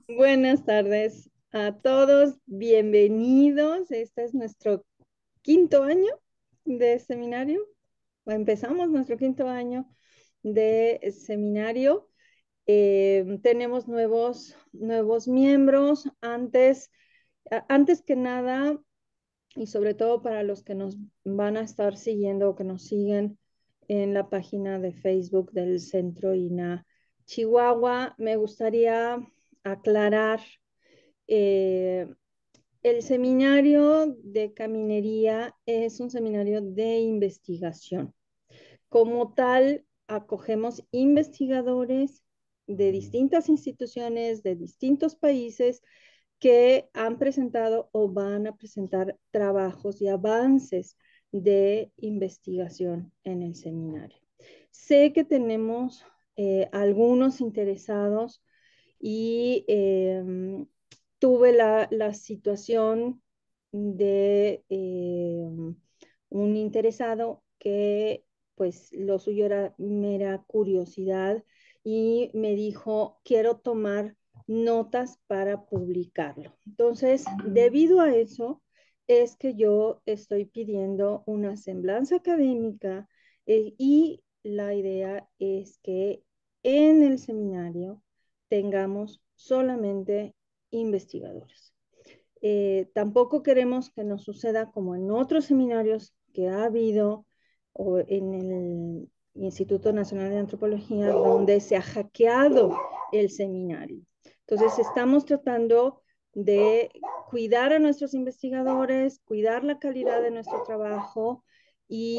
Buenas tardes a todos, bienvenidos. Este es nuestro quinto año de seminario, o empezamos nuestro quinto año de seminario. Tenemos nuevos miembros. Antes que nada, y sobre todo para los que nos van a estar siguiendo o que nos siguen en la página de Facebook del Centro INA Chihuahua, me gustaría aclarar eh, el seminario de caminería es un seminario de investigación. Como tal, acogemos investigadores de distintas instituciones, de distintos países que han presentado o van a presentar trabajos y avances de investigación en el seminario. Sé que tenemos algunos interesados y tuve la situación de un interesado que pues lo suyo era mera curiosidad y me dijo, quiero tomar notas para publicarlo. Entonces, debido a eso, es que yo estoy pidiendo una semblanza académica y la idea es que en el seminario tengamos solamente investigadores. Tampoco queremos que nos suceda como en otros seminarios que ha habido o en el Instituto Nacional de Antropología, donde se ha hackeado el seminario. Entonces, estamos tratando de cuidar a nuestros investigadores, cuidar la calidad de nuestro trabajo y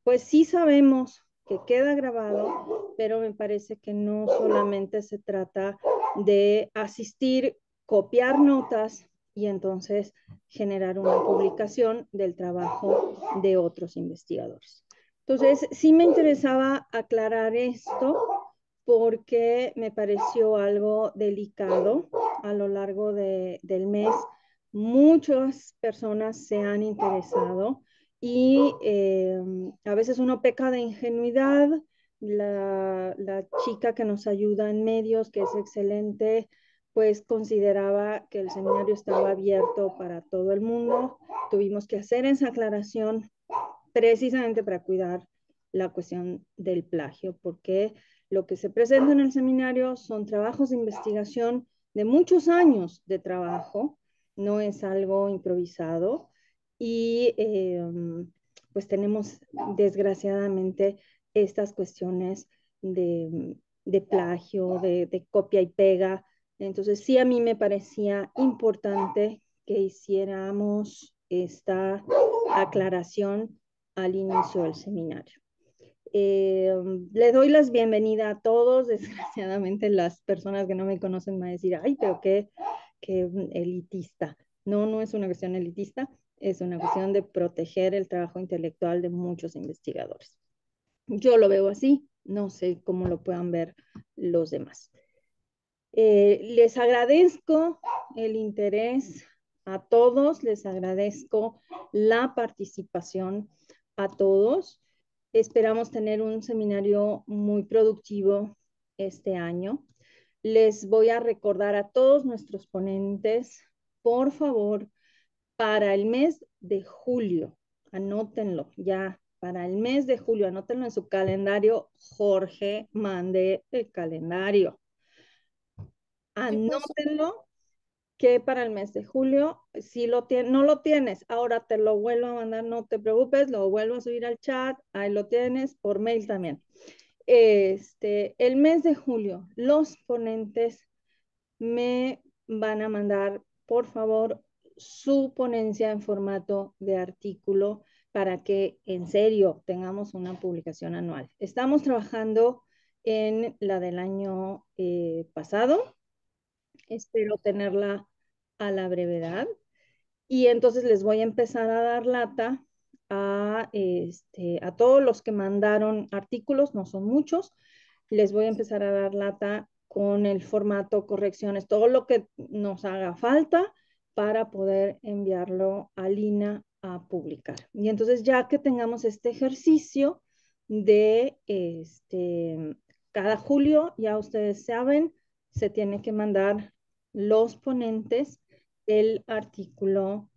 pues sí sabemos que queda grabado, pero me parece que no solamente se trata de asistir, copiar notas y entonces generar una publicación del trabajo de otros investigadores. Entonces, sí me interesaba aclarar esto porque me pareció algo delicado a lo largo del mes. Muchas personas se han interesado y a veces uno peca de ingenuidad. La chica que nos ayuda en medios, que es excelente, pues consideraba que el seminario estaba abierto para todo el mundo. Tuvimos que hacer esa aclaración precisamente para cuidar la cuestión del plagio, porque lo que se presenta en el seminario son trabajos de investigación de muchos años de trabajo, no es algo improvisado y pues tenemos desgraciadamente estas cuestiones de plagio, de copia y pega. Entonces sí, a mí me parecía importante que hiciéramos esta aclaración al inicio del seminario. Eh, Le doy las bienvenidas a todos. Desgraciadamente, las personas que no me conocen van a decir, ay, pero qué elitista. No, no es una cuestión elitista, es una cuestión de proteger el trabajo intelectual de muchos investigadores. Yo lo veo así, no sé cómo lo puedan ver los demás. Les agradezco el interés a todos, les agradezco la participación a todos. Esperamos tener un seminario muy productivo este año. Les voy a recordar a todos nuestros ponentes, por favor, para el mes de julio, anótenlo ya, para el mes de julio, anótenlo en su calendario. Jorge, mande el calendario. ¿Qué pasó? Anótenlo que para el mes de julio, si lo no lo tienes, ahora te lo vuelvo a mandar, no te preocupes, lo vuelvo a subir al chat, ahí lo tienes, por mail también. El mes de julio, los ponentes me van a mandar, por favor, su ponencia en formato de artículo para que en serio tengamos una publicación anual. Estamos trabajando en la del año pasado, espero tenerla a la brevedad. Y entonces les voy a empezar a dar lata a todos los que mandaron artículos, no son muchos, les voy a empezar a dar lata con el formato, correcciones, todo lo que nos haga falta para poder enviarlo a Lina a publicar. Y entonces ya que tengamos este ejercicio de cada julio, ya ustedes saben, se tiene que mandar los ponentes el artículo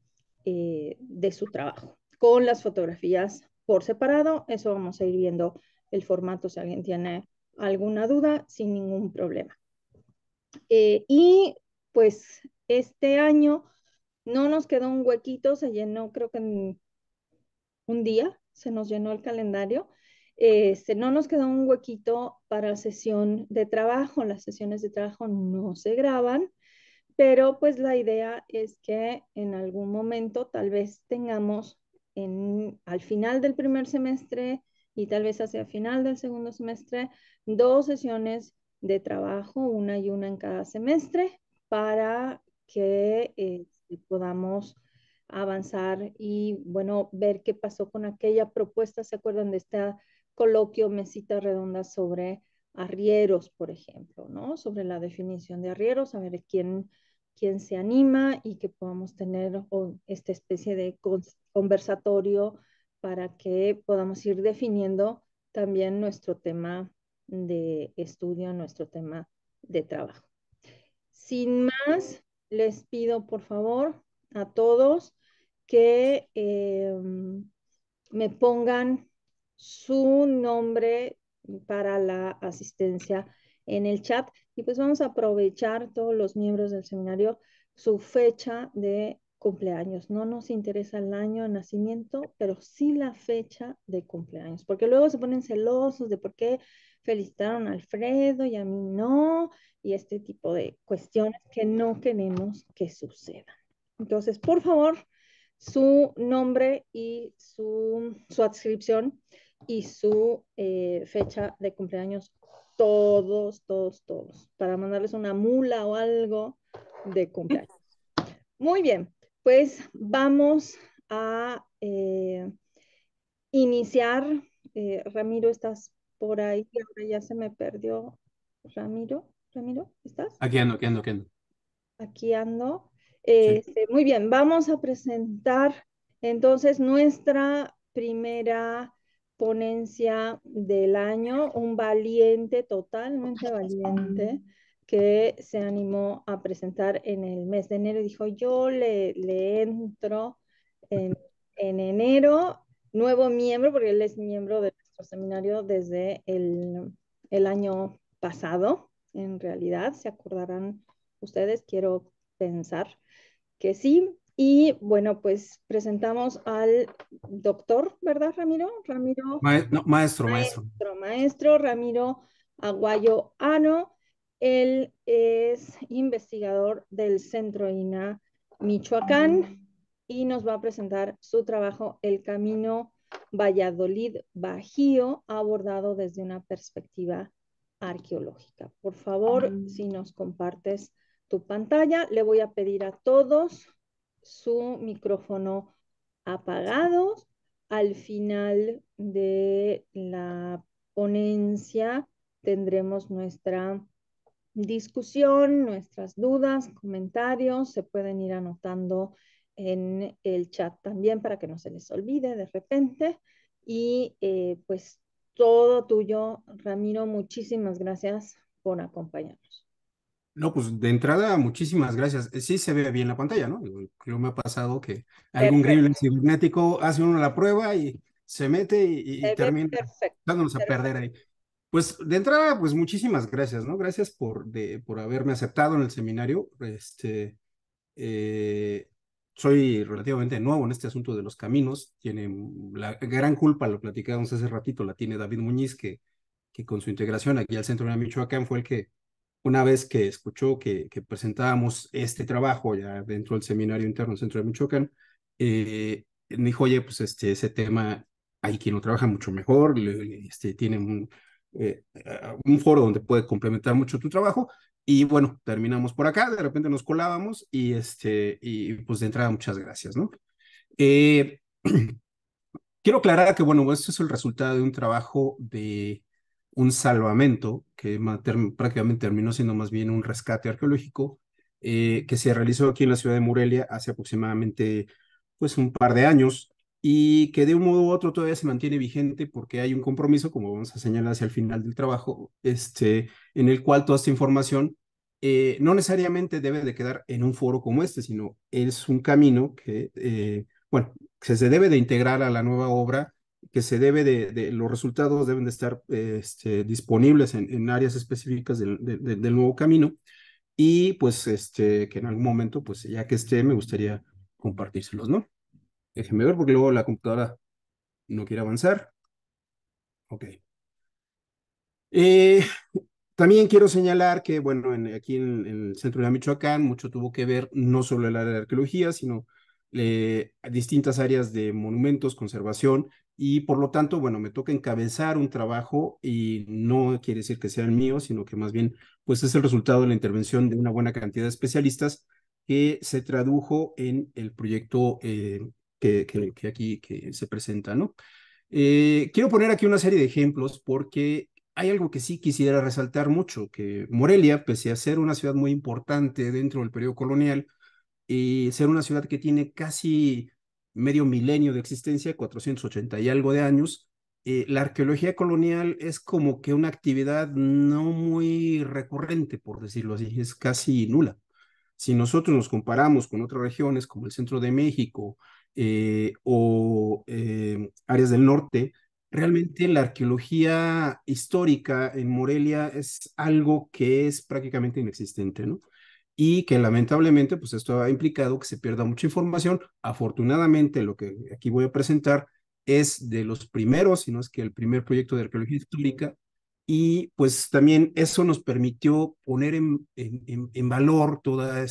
de su trabajo con las fotografías por separado. Eso vamos a ir viendo el formato si alguien tiene alguna duda sin ningún problema. Y pues este año no nos quedó un huequito, se llenó creo que en un día, se nos llenó el calendario. No nos quedó un huequito para sesión de trabajo. Las sesiones de trabajo no se graban, pero pues la idea es que en algún momento tal vez tengamos al final del primer semestre y tal vez hacia el final del segundo semestre, dos sesiones de trabajo, una y una en cada semestre, para que podamos avanzar y, bueno, ver qué pasó con aquella propuesta. ¿Se acuerdan de este coloquio, mesita redonda sobre arrieros, por ejemplo, ¿no? Sobre la definición de arrieros, a ver quién se anima y que podamos tener esta especie de conversatorio para que podamos ir definiendo también nuestro tema de estudio, nuestro tema de trabajo. Sin más, les pido por favor a todos que me pongan su nombre para la asistencia en el chat. Y pues vamos a aprovechar todos los miembros del seminario su fecha de cumpleaños. No nos interesa el año de nacimiento, pero sí la fecha de cumpleaños, porque luego se ponen celosos de por qué felicitaron a Alfredo y a mí no, y este tipo de cuestiones que no queremos que sucedan. Entonces, por favor, su nombre y su adscripción y su fecha de cumpleaños, todos, para mandarles una mula o algo de cumpleaños. Muy bien, pues vamos a iniciar. Ramiro, ¿estás por ahí? Ahora ya se me perdió. Ramiro, ¿estás? Aquí ando. Aquí ando. Sí. Muy bien, vamos a presentar entonces nuestra primera ponencia del año, un valiente, totalmente valiente, que se animó a presentar en el mes de enero y dijo, yo le entro en enero, nuevo miembro, porque él es miembro de nuestro seminario desde el año pasado, en realidad, se acordarán ustedes, quiero pensar que sí. Y bueno, pues presentamos al doctor, ¿verdad, Ramiro? Maestro Ramiro Aguayo Ano. Él es investigador del Centro INA Michoacán y nos va a presentar su trabajo El Camino Valladolid-Bajío, abordado desde una perspectiva arqueológica. Por favor, si nos compartes tu pantalla, le voy a pedir a todos su micrófono apagado. Al final de la ponencia tendremos nuestra discusión, nuestras dudas, comentarios, se pueden ir anotando en el chat también para que no se les olvide de repente. Y pues todo tuyo, Ramiro, muchísimas gracias por acompañarnos. No, pues de entrada, muchísimas gracias. Sí se ve bien la pantalla, ¿no? Creo me ha pasado que algún Perfecto. gremlin cibernético hace uno la prueba y se mete y Se ve termina perfecto. dándonos a perder ahí. Pues de entrada, pues muchísimas gracias, ¿no? Gracias por haberme aceptado en el seminario. Eh, Soy relativamente nuevo en este asunto de los caminos. Tiene la gran culpa, lo platicábamos hace ratito, la tiene David Muñiz, que con su integración aquí al Centro de Michoacán fue el que una vez que escuchó que presentábamos este trabajo ya dentro del seminario interno del Centro de Michoacán, me dijo, oye, pues ese tema hay quien lo trabaja mucho mejor, tiene un foro donde puede complementar mucho tu trabajo, y bueno, terminamos por acá, de repente nos colábamos, y pues de entrada muchas gracias, ¿no? Eh, Quiero aclarar que, bueno, esto es el resultado de un trabajo de un salvamento que prácticamente terminó siendo más bien un rescate arqueológico que se realizó aquí en la ciudad de Morelia hace aproximadamente pues un par de años y que de un modo u otro todavía se mantiene vigente porque hay un compromiso, como vamos a señalar hacia el final del trabajo, en el cual toda esta información no necesariamente debe de quedar en un foro como este, sino es un camino que, bueno, que se debe de integrar a la nueva obra, que se debe los resultados deben de estar disponibles en áreas específicas del nuevo camino, y pues que en algún momento, pues ya que esté, me gustaría compartírselos, ¿no? Déjenme ver porque luego la computadora no quiere avanzar. Ok. Eh, También quiero señalar que, bueno, aquí en el centro de Michoacán, mucho tuvo que ver no solo el área de arqueología, sino distintas áreas de monumentos, conservación, y por lo tanto, bueno, me toca encabezar un trabajo y no quiere decir que sea el mío, sino que más bien, pues es el resultado de la intervención de una buena cantidad de especialistas que se tradujo en el proyecto que aquí que se presenta, ¿no? Quiero poner aquí una serie de ejemplos porque hay algo que sí quisiera resaltar mucho, que Morelia, pese a ser una ciudad muy importante dentro del periodo colonial y ser una ciudad que tiene casi medio milenio de existencia, 480 y algo de años, la arqueología colonial es como que una actividad no muy recurrente, por decirlo así, es casi nula. Si nosotros nos comparamos con otras regiones como el centro de México o áreas del norte, realmente la arqueología histórica en Morelia es algo que es prácticamente inexistente, ¿no? Y que lamentablemente, pues esto ha implicado que se pierda mucha información. Afortunadamente, lo que aquí voy a presentar es de los primeros, si no es que el primer proyecto de arqueología histórica, y pues también eso nos permitió poner en valor toda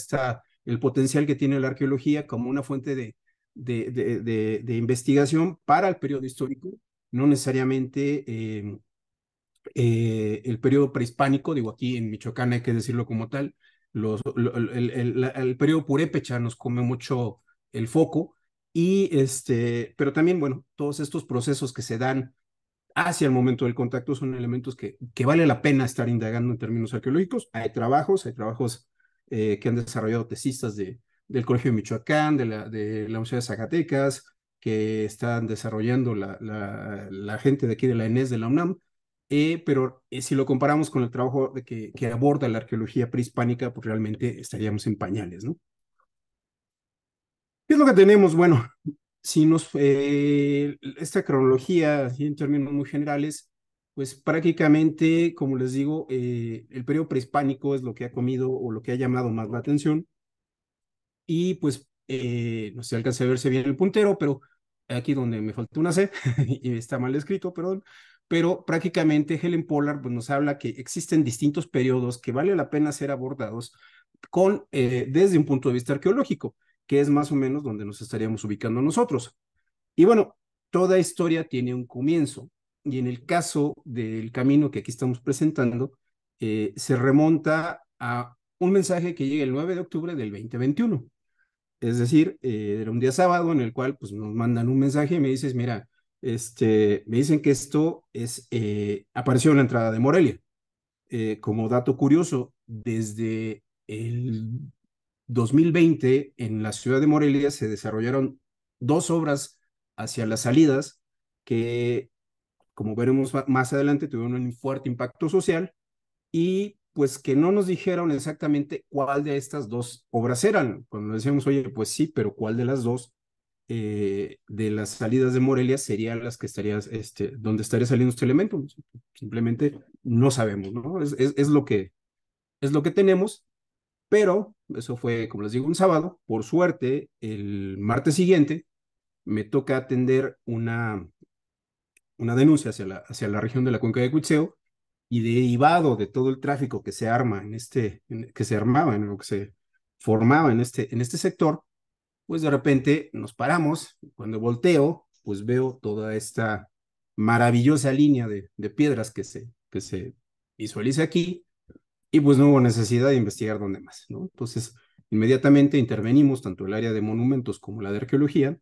el potencial que tiene la arqueología como una fuente de investigación para el periodo histórico, no necesariamente el periodo prehispánico, digo aquí en Michoacán hay que decirlo como tal, el periodo purépecha nos come mucho el foco, y pero también, bueno, todos estos procesos que se dan hacia el momento del contacto son elementos que vale la pena estar indagando en términos arqueológicos. Hay trabajos que han desarrollado tesistas del Colegio de Michoacán, de la Universidad de Zacatecas, que están desarrollando la gente de aquí de la ENES de la UNAM, pero si lo comparamos con el trabajo que aborda la arqueología prehispánica, pues realmente estaríamos en pañales, ¿no? ¿Qué es lo que tenemos? Bueno, si esta cronología, así en términos muy generales, pues prácticamente, como les digo, el periodo prehispánico es lo que ha comido o lo que ha llamado más la atención, y pues no sé si alcanza a verse bien el puntero, pero aquí donde me falta una C, y está mal escrito, perdón, pero prácticamente Helen Pollard pues, nos habla que existen distintos periodos que vale la pena ser abordados desde un punto de vista arqueológico, que es más o menos donde nos estaríamos ubicando nosotros. Y bueno, toda historia tiene un comienzo, y en el caso del camino que aquí estamos presentando, se remonta a un mensaje que llega el 9 de octubre del 2021. Es decir, era un día sábado en el cual pues, nos mandan un mensaje y me dices, mira, me dicen que esto apareció en la entrada de Morelia. Como dato curioso, desde el 2020 en la ciudad de Morelia se desarrollaron dos obras hacia las salidas que, como veremos más adelante, tuvieron un fuerte impacto social, y pues que no nos dijeron exactamente cuál de estas dos obras eran. Cuando decíamos, oye, pues sí, pero ¿cuál de las dos de las salidas de Morelia serían las que estarías, donde estaría saliendo este elemento? Simplemente no sabemos, ¿no? Es lo que tenemos, pero eso fue, como les digo, un sábado. Por suerte, el martes siguiente me toca atender una denuncia hacia la región de la cuenca de Cuitzeo, y derivado de todo el tráfico que se arma que se armaba, en lo que se formaba en este sector, pues de repente nos paramos. Cuando volteo, pues veo toda esta maravillosa línea de piedras que se visualiza aquí, y pues no hubo necesidad de investigar dónde más, ¿no? Entonces, inmediatamente intervenimos tanto el área de monumentos como la de arqueología,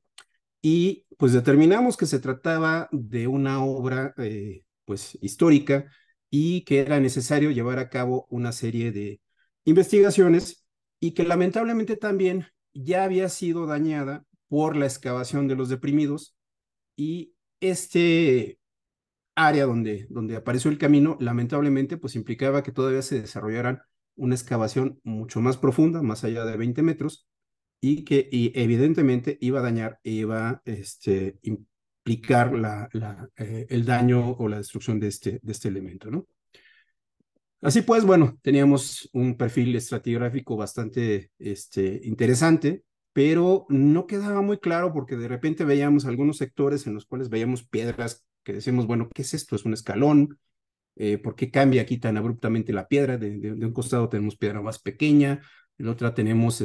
y pues determinamos que se trataba de una obra pues histórica, y que era necesario llevar a cabo una serie de investigaciones, y que lamentablemente también ya había sido dañada por la excavación de los deprimidos, y área donde apareció el camino lamentablemente pues implicaba que todavía se desarrollaran una excavación mucho más profunda, más allá de 20 metros, y evidentemente iba a dañar, iba a implicar el daño o la destrucción de este elemento, ¿no? Así pues, bueno, teníamos un perfil estratigráfico bastante interesante, pero no quedaba muy claro porque de repente veíamos algunos sectores en los cuales veíamos piedras que decíamos, bueno, ¿qué es esto? ¿Es un escalón? ¿Por qué cambia aquí tan abruptamente la piedra? De un costado tenemos piedra más pequeña, en otra tenemos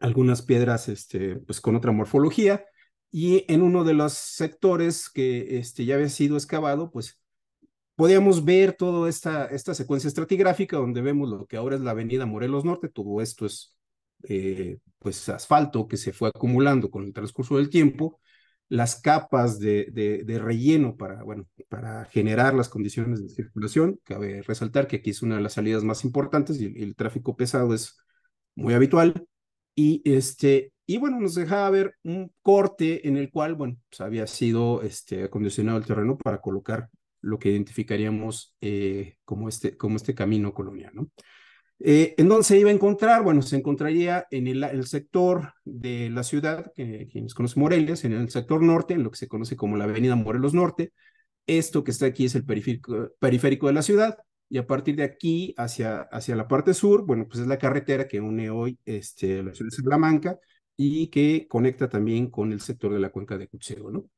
algunas piedras pues con otra morfología, y en uno de los sectores que ya había sido excavado, pues podíamos ver toda esta secuencia estratigráfica donde vemos lo que ahora es la avenida Morelos Norte. Todo esto es pues asfalto que se fue acumulando con el transcurso del tiempo, las capas de relleno para, bueno, para generar las condiciones de circulación. Cabe resaltar que aquí es una de las salidas más importantes y el tráfico pesado es muy habitual. Y bueno, nos dejaba ver un corte en el cual, bueno, pues había sido acondicionado el terreno para colocar lo que identificaríamos como este camino colonial, ¿no? ¿En dónde se iba a encontrar? Bueno, se encontraría en el sector de la ciudad, que quienes conocen Morelia, en el sector norte, en lo que se conoce como la Avenida Morelos Norte. Esto que está aquí es el periférico de la ciudad, y a partir de aquí hacia la parte sur, bueno, pues es la carretera que une hoy la ciudad de Salamanca y que conecta también con el sector de la cuenca de Cutzeo, ¿no?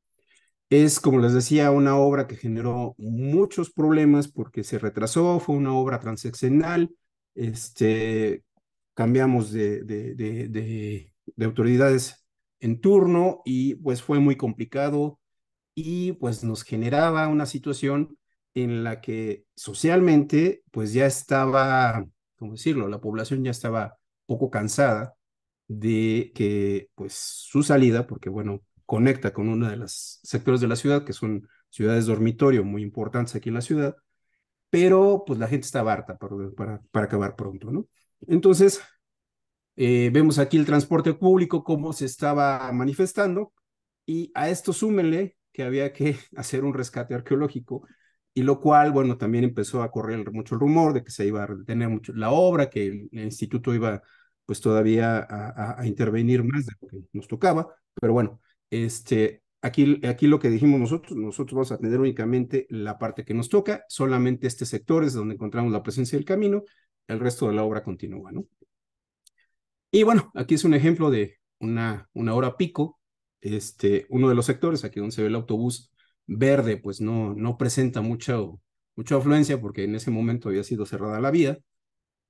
Es, como les decía, una obra que generó muchos problemas porque se retrasó, fue una obra transeccional, cambiamos de autoridades en turno y pues fue muy complicado, y pues nos generaba una situación en la que socialmente pues ya estaba, ¿cómo decirlo? La población ya estaba poco cansada de que pues su salida, porque bueno, conecta con uno de los sectores de la ciudad, que son ciudades dormitorio muy importantes aquí en la ciudad, pero pues la gente estaba harta para acabar pronto, ¿no? Entonces, vemos aquí el transporte público, cómo se estaba manifestando, y a esto súmenle que había que hacer un rescate arqueológico, y lo cual, bueno, también empezó a correr mucho el rumor de que se iba a detener mucho la obra, que el instituto iba pues todavía a intervenir más de lo que nos tocaba, pero bueno, aquí lo que dijimos nosotros vamos a atender únicamente la parte que nos toca, solamente este sector es donde encontramos la presencia del camino, el resto de la obra continúa, ¿no? Y bueno, aquí es un ejemplo de una hora pico. Uno de los sectores, aquí donde se ve el autobús verde, pues no presenta mucha afluencia porque en ese momento había sido cerrada la vía.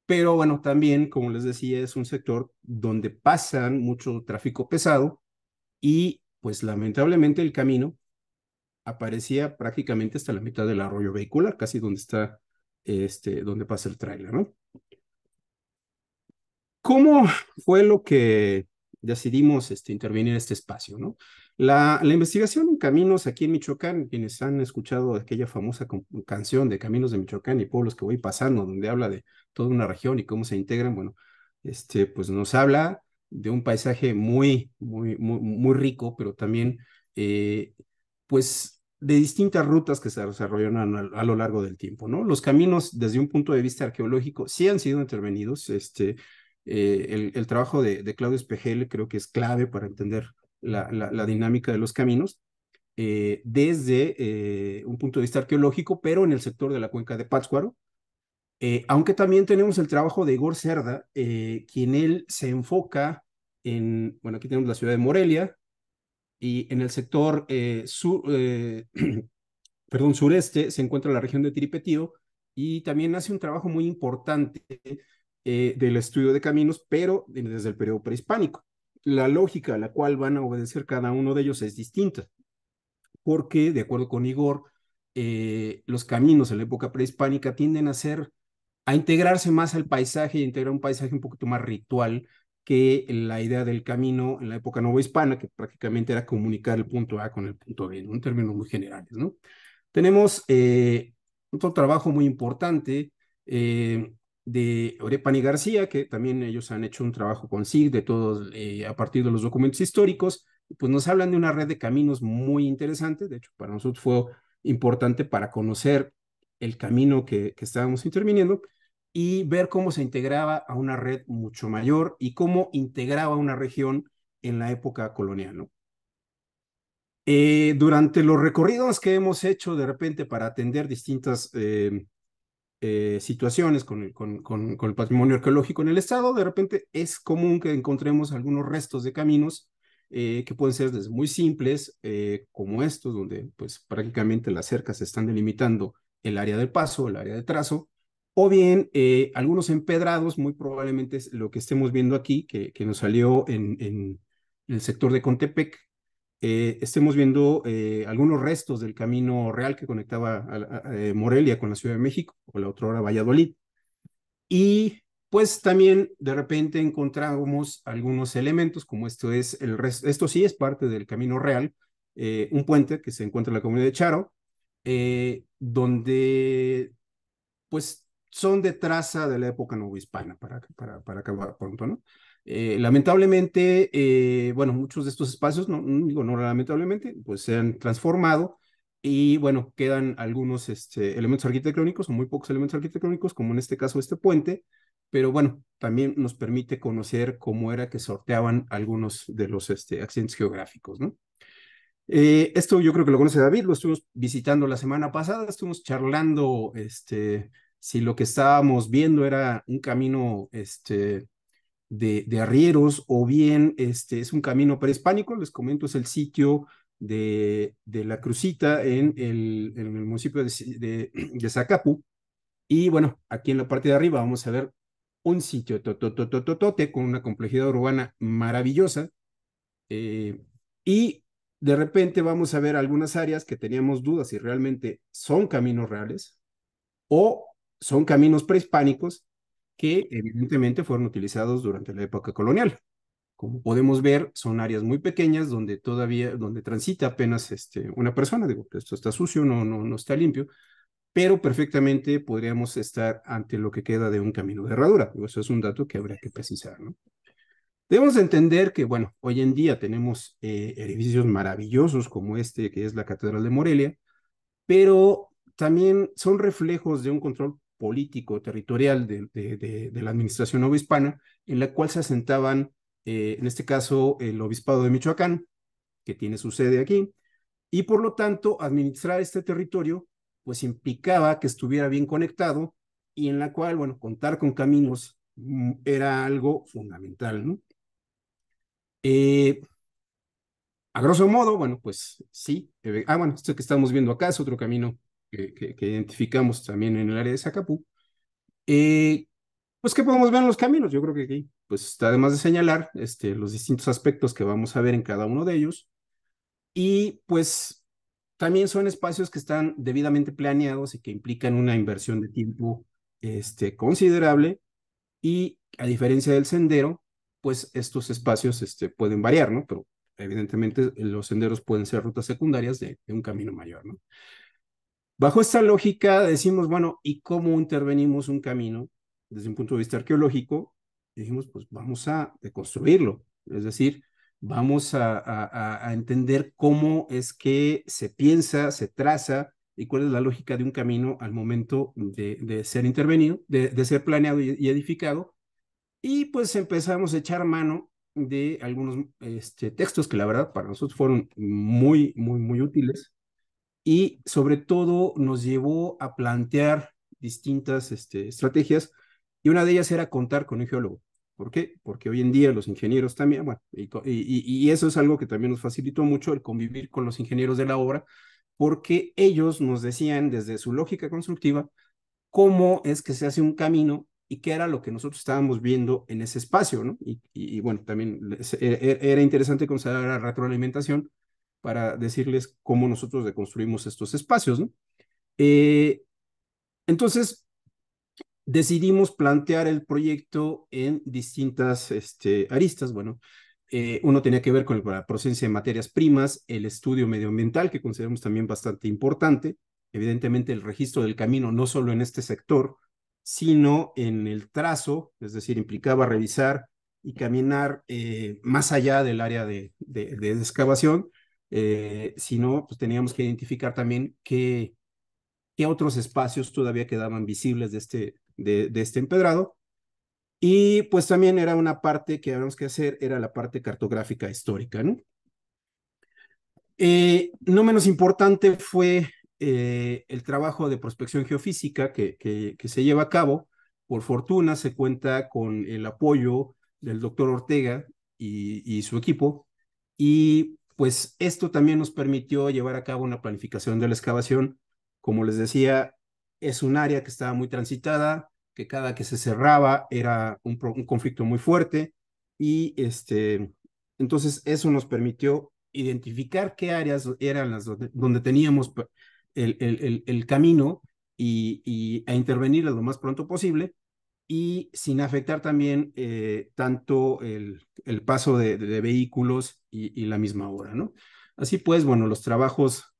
Pero bueno, también, como les decía, es un sector donde pasan mucho tráfico pesado, y pues lamentablemente el camino aparecía prácticamente hasta la mitad del arroyo vehicular, casi donde está, donde pasa el tráiler, ¿no? ¿Cómo fue lo que decidimos intervenir en este espacio, ¿no? La investigación en caminos aquí en Michoacán, quienes han escuchado aquella famosa canción de Caminos de Michoacán y Pueblos que voy pasando, donde habla de toda una región y cómo se integran, bueno, pues nos habla de un paisaje muy rico, pero también, pues, de distintas rutas que se desarrollaron a lo largo del tiempo, ¿no? Los caminos, desde un punto de vista arqueológico, sí han sido intervenidos. El trabajo de Claudio Espejel creo que es clave para entender la dinámica de los caminos, desde un punto de vista arqueológico, pero en el sector de la cuenca de Pátzcuaro. Aunque también tenemos el trabajo de Igor Cerda, quien él se enfoca bueno, aquí tenemos la ciudad de Morelia, y en el sector perdón, sureste se encuentra la región de Tiripetío, y también hace un trabajo muy importante del estudio de caminos, pero desde el periodo prehispánico. La lógica a la cual van a obedecer cada uno de ellos es distinta, porque, de acuerdo con Igor, los caminos en la época prehispánica tienden a integrarse más al paisaje y a integrar un paisaje un poquito más ritual que la idea del camino en la época novohispana, que prácticamente era comunicar el punto A con el punto B, ¿no? En términos muy generales, ¿no? Tenemos otro trabajo muy importante de Orepani García, que también ellos han hecho un trabajo con SIG de todos, a partir de los documentos históricos, pues nos hablan de una red de caminos muy interesante. De hecho, para nosotros fue importante para conocer el camino que estábamos interviniendo. y ver cómo se integraba a una red mucho mayor y cómo integraba una región en la época colonial, ¿no? Durante los recorridos que hemos hecho de repente para atender distintas situaciones con el patrimonio arqueológico en el estado, de repente es común que encontremos algunos restos de caminos que pueden ser desde muy simples, como estos, donde pues prácticamente las cercas están delimitando el área de paso, el área de trazo, o bien algunos empedrados, muy probablemente es lo que estemos viendo aquí, que nos salió en el sector de Contepec. Estemos viendo algunos restos del camino real que conectaba a Morelia con la Ciudad de México, o la otrora Valladolid. Y pues también de repente encontramos algunos elementos, como esto sí es parte del camino real, un puente que se encuentra en la comunidad de Charo, donde pues son de traza de la época novohispana, para acabar pronto, ¿no? Lamentablemente, bueno, muchos de estos espacios, digo, no lamentablemente, pues se han transformado y bueno, quedan algunos elementos arquitectónicos o muy pocos elementos arquitectónicos, como en este caso este puente, pero bueno, también nos permite conocer cómo era que sorteaban algunos de los accidentes geográficos, ¿no? Esto yo creo que lo conoce David, lo estuvimos visitando la semana pasada, estuvimos charlando, si lo que estábamos viendo era un camino, de arrieros o bien es un camino prehispánico. Les comento, es el sitio de La Crucita en el municipio de Zacapu. Y bueno, aquí en la parte de arriba vamos a ver un sitio tototototote con una complejidad urbana maravillosa. Y de repente vamos a ver algunas áreas que teníamos dudas si realmente son caminos reales o son caminos prehispánicos que evidentemente fueron utilizados durante la época colonial. Como podemos ver, son áreas muy pequeñas donde transita apenas una persona. Digo, esto está sucio, no está limpio, pero perfectamente podríamos estar ante lo que queda de un camino de herradura. Digo, eso es un dato que habría que precisar, ¿no? Debemos entender que, bueno, hoy en día tenemos edificios maravillosos como este, que es la Catedral de Morelia, pero también son reflejos de un control político, territorial de la administración novohispana, en la cual se asentaban, en este caso, el Obispado de Michoacán, que tiene su sede aquí, y por lo tanto, administrar este territorio, pues implicaba que estuviera bien conectado y en la cual, bueno, contar con caminos era algo fundamental, ¿no? A grosso modo, bueno, pues sí. Bueno, esto que estamos viendo acá es otro camino que identificamos también en el área de Zacapú. Eh, pues, ¿qué podemos ver en los caminos? Yo creo que aquí, pues, está además de señalar los distintos aspectos que vamos a ver en cada uno de ellos. Y, pues, también son espacios que están debidamente planeados y que implican una inversión de tiempo considerable. Y a diferencia del sendero, pues estos espacios pueden variar, ¿no? Pero evidentemente los senderos pueden ser rutas secundarias de un camino mayor, ¿no? Bajo esta lógica decimos, bueno, ¿y cómo intervenimos un camino desde un punto de vista arqueológico? Dijimos, pues vamos a deconstruirlo, es decir, vamos a entender cómo es que se piensa, se traza y cuál es la lógica de un camino al momento de ser intervenido, de ser planeado y edificado. Y pues empezamos a echar mano de algunos textos que la verdad para nosotros fueron muy, muy, muy útiles y sobre todo nos llevó a plantear distintas estrategias y una de ellas era contar con un geólogo. ¿Por qué? Porque hoy en día los ingenieros también, bueno, y eso es algo que también nos facilitó mucho el convivir con los ingenieros de la obra, porque ellos nos decían desde su lógica constructiva cómo es que se hace un camino y qué era lo que nosotros estábamos viendo en ese espacio, ¿no? Y bueno, también era interesante considerar la retroalimentación para decirles cómo nosotros deconstruimos estos espacios, ¿no? Eh, entonces, decidimos plantear el proyecto en distintas aristas. Bueno, uno tenía que ver con la procedencia de materias primas, el estudio medioambiental, que consideramos también bastante importante, evidentemente el registro del camino, no solo en este sector, sino en el trazo, es decir, implicaba revisar y caminar más allá del área de excavación, sino pues teníamos que identificar también qué otros espacios todavía quedaban visibles de este empedrado. Y pues también era una parte que habíamos que hacer, era la parte cartográfica histórica, ¿no? No menos importante fue el trabajo de prospección geofísica que se lleva a cabo. Por fortuna se cuenta con el apoyo del doctor Ortega y su equipo, y pues esto también nos permitió llevar a cabo una planificación de la excavación. Como les decía, es un área que estaba muy transitada, que cada que se cerraba era un conflicto muy fuerte, y entonces eso nos permitió identificar qué áreas eran las donde teníamos el camino, a intervenir lo más pronto posible, y sin afectar también tanto el paso de vehículos y la misma hora, ¿no? Así pues, bueno, los trabajos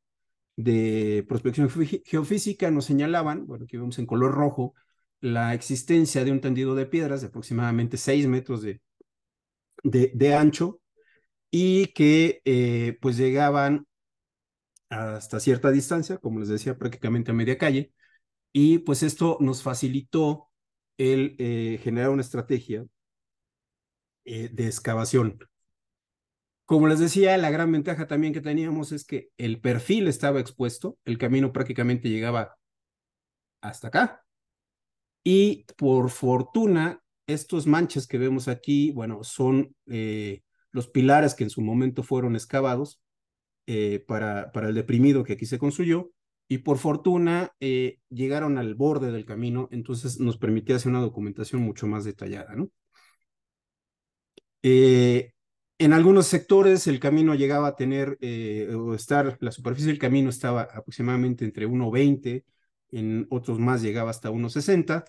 de prospección geofísica nos señalaban, bueno, aquí vemos en color rojo, la existencia de un tendido de piedras de aproximadamente 6 metros de ancho, y que pues llegaban hasta cierta distancia, como les decía, prácticamente a media calle, y pues esto nos facilitó el generar una estrategia de excavación. Como les decía, la gran ventaja también que teníamos es que el perfil estaba expuesto, el camino prácticamente llegaba hasta acá, y por fortuna, estos manchas que vemos aquí, bueno, son los pilares que en su momento fueron excavados para el deprimido que aquí se construyó, y por fortuna llegaron al borde del camino, entonces nos permitía hacer una documentación mucho más detallada, ¿no? Eh, en algunos sectores el camino llegaba a tener, la superficie del camino estaba aproximadamente entre 1,20, en otros más llegaba hasta 1,60.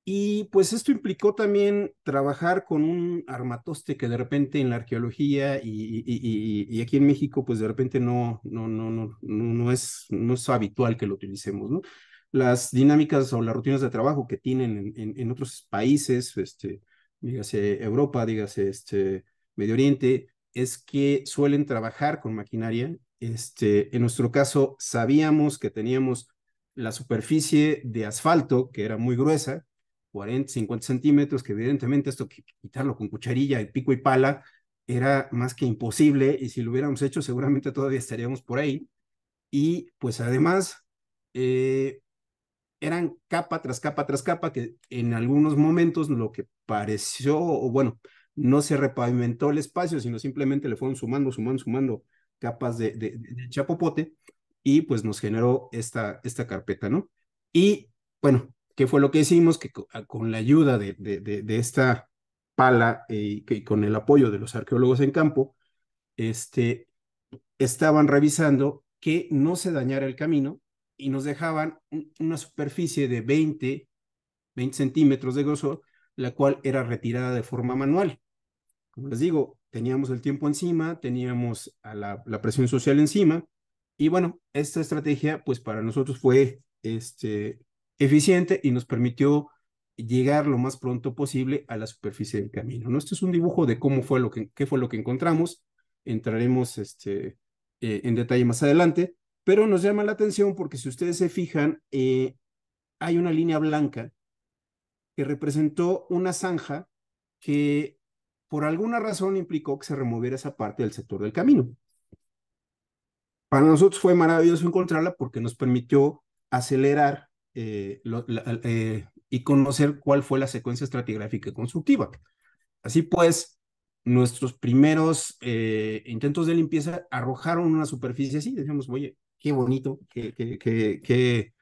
Y pues esto implicó también trabajar con un armatoste que de repente en la arqueología y aquí en México, pues de repente no es habitual que lo utilicemos, ¿no? Las dinámicas o las rutinas de trabajo que tienen en otros países, dígase Europa, dígase Medio Oriente, es que suelen trabajar con maquinaria. En nuestro caso, sabíamos que teníamos la superficie de asfalto, que era muy gruesa, 40, 50 centímetros, que evidentemente esto quitarlo con cucharilla y pico y pala era más que imposible, y si lo hubiéramos hecho seguramente todavía estaríamos por ahí. Y pues además eran capa tras capa tras capa, que en algunos momentos lo que pareció, o bueno, no se repavimentó el espacio, sino simplemente le fueron sumando capas de chapopote, y pues nos generó esta carpeta, ¿no? Y bueno, ¿qué fue lo que hicimos? Que con la ayuda de esta pala y con el apoyo de los arqueólogos en campo, estaban revisando que no se dañara el camino, y nos dejaban una superficie de 20 centímetros de grosor, la cual era retirada de forma manual. Como les digo, teníamos el tiempo encima, teníamos a la presión social encima, y bueno, esta estrategia pues para nosotros fue eficiente y nos permitió llegar lo más pronto posible a la superficie del camino, ¿no? Este es un dibujo de qué fue lo que encontramos. Entraremos en detalle más adelante, pero nos llama la atención porque si ustedes se fijan, hay una línea blanca que representó una zanja que por alguna razón implicó que se removiera esa parte del sector del camino. Para nosotros fue maravilloso encontrarla porque nos permitió acelerar y conocer cuál fue la secuencia estratigráfica constructiva. Así pues, nuestros primeros intentos de limpieza arrojaron una superficie así. Decíamos, oye, qué bonito, qué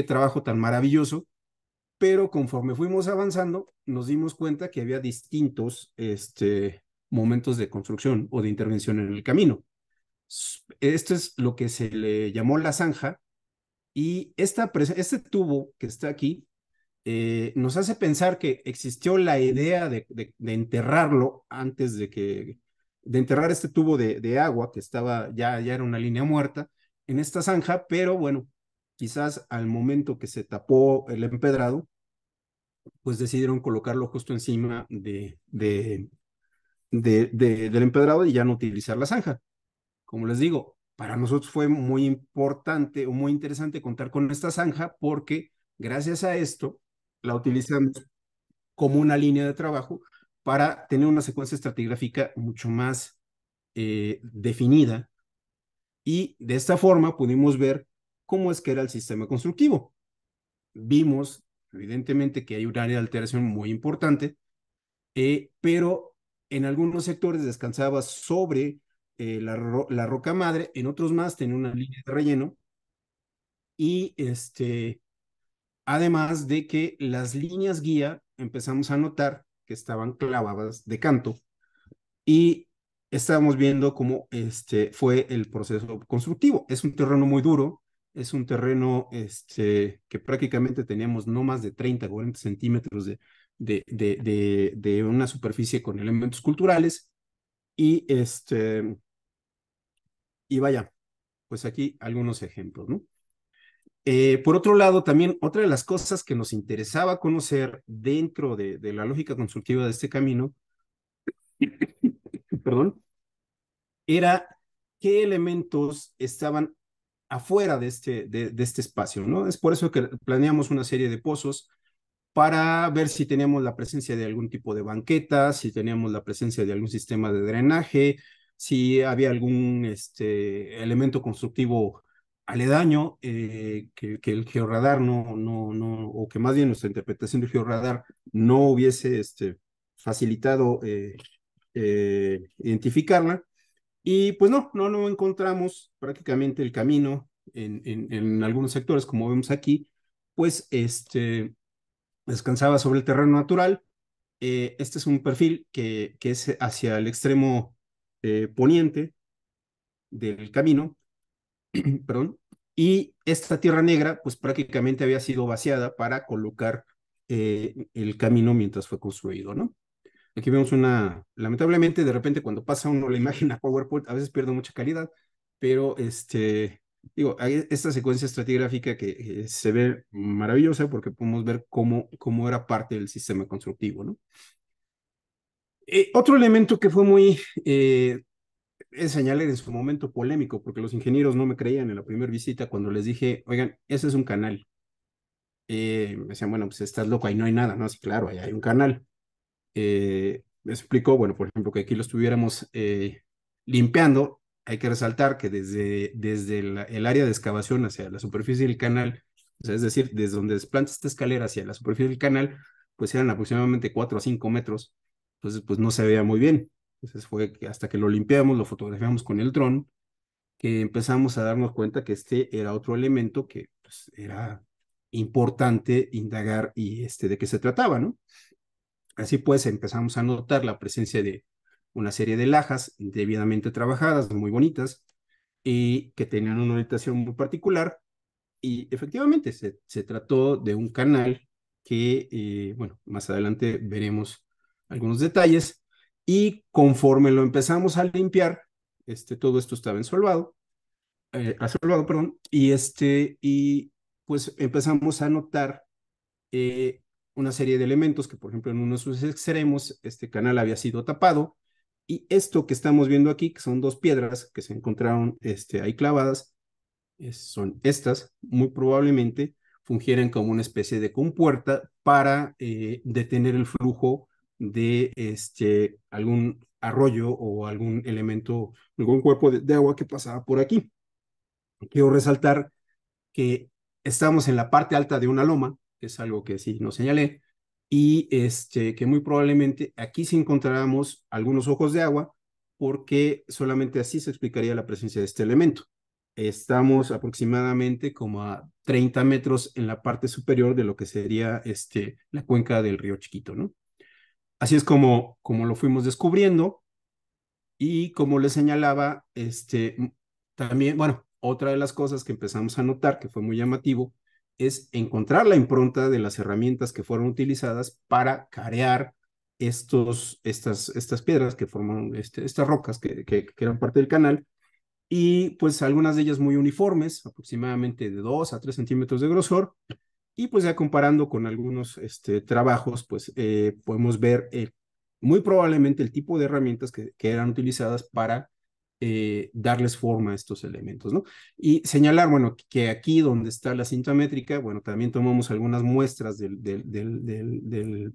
trabajo tan maravilloso. Pero conforme fuimos avanzando, nos dimos cuenta que había distintos momentos de construcción o de intervención en el camino. Esto es lo que se le llamó la zanja, y este tubo que está aquí nos hace pensar que existió la idea de enterrarlo antes de enterrar este tubo de agua que ya era una línea muerta en esta zanja, pero bueno, quizás al momento que se tapó el empedrado, pues decidieron colocarlo justo encima del empedrado y ya no utilizar la zanja. Como les digo, para nosotros fue muy importante o muy interesante contar con esta zanja porque gracias a esto la utilizamos como una línea de trabajo para tener una secuencia estratigráfica mucho más definida, y de esta forma pudimos ver cómo es que era el sistema constructivo. Vimos, evidentemente, que hay un área de alteración muy importante, pero en algunos sectores descansaba sobre la roca madre, en otros más tenía una línea de relleno, y además de que las líneas guía empezamos a notar que estaban clavadas de canto, y estábamos viendo cómo fue el proceso constructivo. Es un terreno muy duro, es un terreno que prácticamente teníamos no más de 30, 40 centímetros de una superficie con elementos culturales, y, y vaya, pues aquí algunos ejemplos, ¿no? Por otro lado, también otra de las cosas que nos interesaba conocer dentro de la lógica constructiva de este camino, perdón, era qué elementos estaban afuera de este espacio, ¿no? Es por eso que planeamos una serie de pozos para ver si teníamos la presencia de algún tipo de banqueta, si teníamos la presencia de algún sistema de drenaje, si había algún elemento constructivo aledaño, que el georradar o que más bien nuestra interpretación del georradar no hubiese facilitado identificarla. Y pues no encontramos prácticamente el camino en algunos sectores, como vemos aquí, pues descansaba sobre el terreno natural. Este es un perfil que es hacia el extremo poniente del camino, perdón, y esta tierra negra pues prácticamente había sido vaciada para colocar el camino mientras fue construido, ¿no? Aquí vemos lamentablemente de repente cuando pasa uno la imagen a PowerPoint, a veces pierde mucha calidad, pero digo, hay esta secuencia estratigráfica que se ve maravillosa porque podemos ver cómo era parte del sistema constructivo, ¿no? Otro elemento que fue muy, señalar en su momento polémico, porque los ingenieros no me creían en la primera visita cuando les dije, oigan, ese es un canal. Me decían, bueno, pues estás loco, ahí no hay nada, ¿no? Sí, claro, ahí hay un canal. Me explicó, bueno, por ejemplo, que aquí lo estuviéramos limpiando. Hay que resaltar que desde el área de excavación hacia la superficie del canal, o sea, es decir, desde donde desplanta esta escalera hacia la superficie del canal, pues eran aproximadamente 4 a 5 metros. Entonces, pues no se veía muy bien. Entonces fue que hasta que lo limpiamos, lo fotografiamos con el dron, que empezamos a darnos cuenta que este era otro elemento que pues, era importante indagar y de qué se trataba, ¿no? Así pues, empezamos a notar la presencia de una serie de lajas debidamente trabajadas, muy bonitas, y que tenían una orientación muy particular. Y efectivamente, se trató de un canal que, bueno, más adelante veremos algunos detalles. Y conforme lo empezamos a limpiar, todo esto estaba ensolvado, asolvado, perdón, y pues empezamos a notar eh, una serie de elementos que, por ejemplo, en uno de sus extremos, este canal había sido tapado, y esto que estamos viendo aquí, que son dos piedras que se encontraron ahí clavadas, son estas, muy probablemente fungieran como una especie de compuerta para detener el flujo de algún arroyo o algún elemento, algún cuerpo de agua que pasaba por aquí. Quiero resaltar que estamos en la parte alta de una loma, que es algo que sí nos señalé, y que muy probablemente aquí sí encontráramos algunos ojos de agua, porque solamente así se explicaría la presencia de este elemento. Estamos aproximadamente como a 30 metros en la parte superior de lo que sería la cuenca del río Chiquito, ¿no? Así es como lo fuimos descubriendo. Y como les señalaba, también, bueno, otra de las cosas que empezamos a notar que fue muy llamativo es encontrar la impronta de las herramientas que fueron utilizadas para carear estas piedras que forman estas rocas que eran parte del canal, y pues algunas de ellas muy uniformes, aproximadamente de 2 a 3 centímetros de grosor. Y pues ya comparando con algunos trabajos, pues podemos ver muy probablemente el tipo de herramientas que eran utilizadas para darles forma a estos elementos, ¿no? Y señalar, bueno, que aquí donde está la cinta métrica, bueno, también tomamos algunas muestras de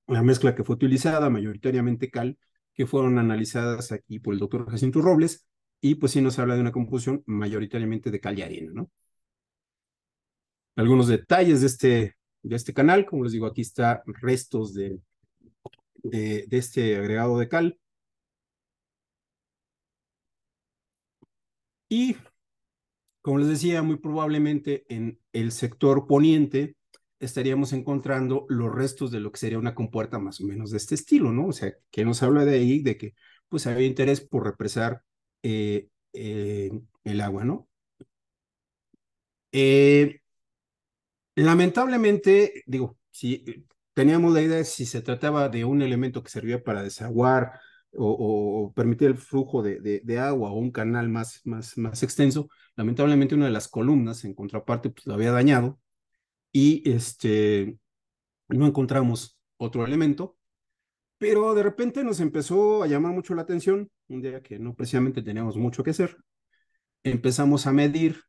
la mezcla que fue utilizada, mayoritariamente cal, que fueron analizadas aquí por el doctor Jacinto Robles, y pues sí nos habla de una composición mayoritariamente de cal y arena, ¿no? Algunos detalles de este canal, como les digo, aquí está restos de este agregado de cal. Y, como les decía, muy probablemente en el sector poniente estaríamos encontrando los restos de lo que sería una compuerta más o menos de este estilo, ¿no? O sea, que nos habla de ahí de que pues había interés por represar el agua, ¿no? Eh, Lamentablemente, digo, si teníamos la idea de si se trataba de un elemento que servía para desaguar o permitir el flujo de agua o un canal más extenso, lamentablemente una de las columnas en contraparte pues lo había dañado y no encontramos otro elemento, pero de repente nos empezó a llamar mucho la atención, un día que no precisamente teníamos mucho que hacer, empezamos a medir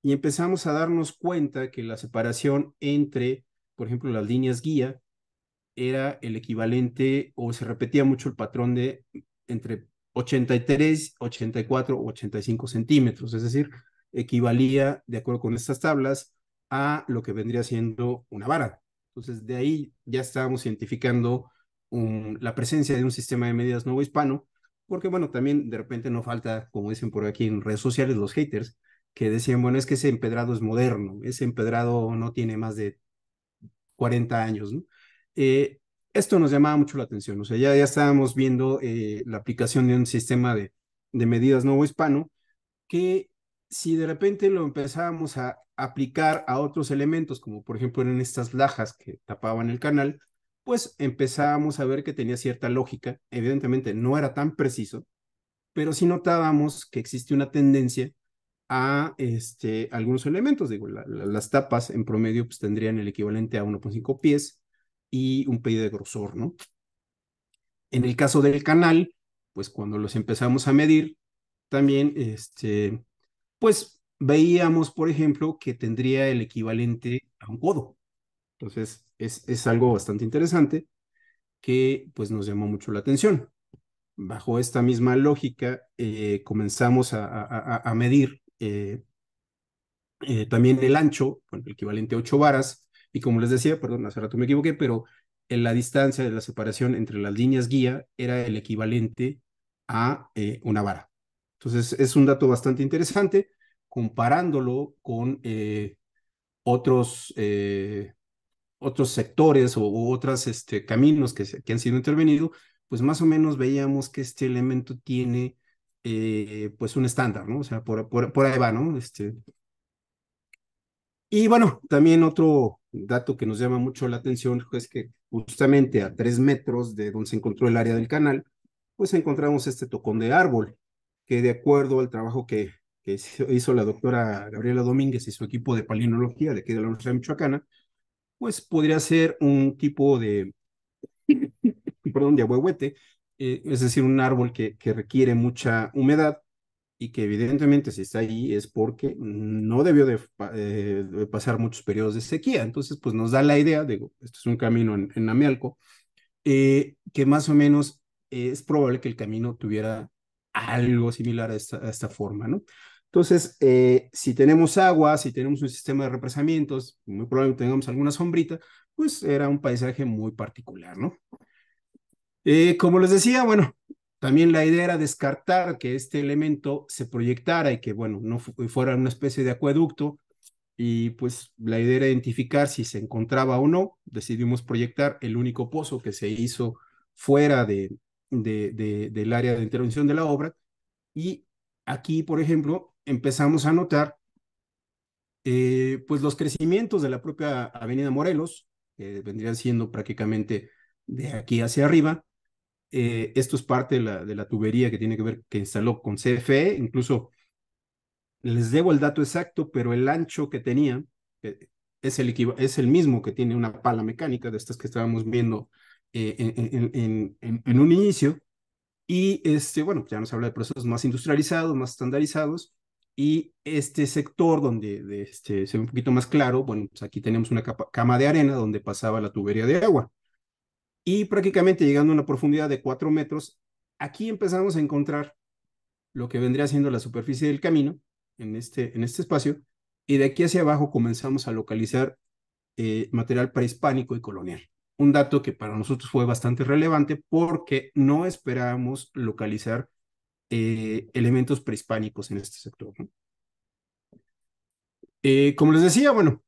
y empezamos a darnos cuenta que la separación entre, por ejemplo, las líneas guía era el equivalente o se repetía mucho el patrón de entre 83, 84 o 85 centímetros, es decir, equivalía, de acuerdo con estas tablas, a lo que vendría siendo una vara. Entonces, de ahí ya estábamos identificando la presencia de un sistema de medidas nuevo hispano, porque, bueno, también de repente no falta, como dicen por aquí en redes sociales, los haters, que decían, bueno, es que ese empedrado es moderno, ese empedrado no tiene más de 40 años, ¿no? Eh, Esto nos llamaba mucho la atención, o sea, ya estábamos viendo la aplicación de un sistema de medidas nuevo hispano, que si de repente lo empezábamos a aplicar a otros elementos, como por ejemplo en estas lajas que tapaban el canal, pues empezábamos a ver que tenía cierta lógica, evidentemente no era tan preciso, pero sí notábamos que existe una tendencia a algunos elementos. Digo, las tapas en promedio pues, tendrían el equivalente a 1,5 pies y un PI de grosor, ¿no? En el caso del canal, pues cuando los empezamos a medir, también, pues veíamos, por ejemplo, que tendría el equivalente a un codo. Entonces, es algo bastante interesante que pues nos llamó mucho la atención. Bajo esta misma lógica, comenzamos a medir también el ancho, bueno, el equivalente a 8 varas, y como les decía, perdón, hace rato me equivoqué, pero en la distancia de la separación entre las líneas guía era el equivalente a una vara. Entonces, es un dato bastante interesante, comparándolo con otros, otros sectores o otros caminos que han sido intervenidos, pues más o menos veíamos que este elemento tiene pues un estándar, ¿no? O sea, por ahí va, ¿no? Y bueno, también otro dato que nos llama mucho la atención es que justamente a 3 metros de donde se encontró el área del canal, pues encontramos este tocón de árbol, que de acuerdo al trabajo que hizo la doctora Gabriela Domínguez y su equipo de palinología de aquí de la Universidad Michoacana, pues podría ser un tipo de, perdón, de ahuehuete, es decir, un árbol que requiere mucha humedad y que evidentemente si está ahí es porque no debió de pasar muchos periodos de sequía. Entonces, pues nos da la idea, digo, esto es un camino en Amealco, que más o menos es probable que el camino tuviera algo similar a esta forma, ¿no? Entonces, si tenemos agua, si tenemos un sistema de represamientos, muy probablemente tengamos alguna sombrita, pues era un paisaje muy particular, ¿no? Como les decía, bueno, también la idea era descartar que este elemento se proyectara y que, bueno, no fuera una especie de acueducto. Y pues la idea era identificar si se encontraba o no. Decidimos proyectar el único pozo que se hizo fuera del área de intervención de la obra. Y aquí, por ejemplo, empezamos a notar pues los crecimientos de la propia Avenida Morelos, que vendrían siendo prácticamente de aquí hacia arriba. Esto es parte de la tubería que tiene que ver, que instaló con CFE, incluso les debo el dato exacto, pero el ancho que tenía es el mismo que tiene una pala mecánica de estas que estábamos viendo en un inicio. Y bueno, ya nos habla de procesos más industrializados, más estandarizados. Y este sector donde se ve un poquito más claro, bueno, pues aquí tenemos una cama de arena donde pasaba la tubería de agua. Y prácticamente llegando a una profundidad de 4 metros, aquí empezamos a encontrar lo que vendría siendo la superficie del camino en este espacio. Y de aquí hacia abajo comenzamos a localizar material prehispánico y colonial. Un dato que para nosotros fue bastante relevante porque no esperábamos localizar elementos prehispánicos en este sector, ¿no? Como les decía, bueno,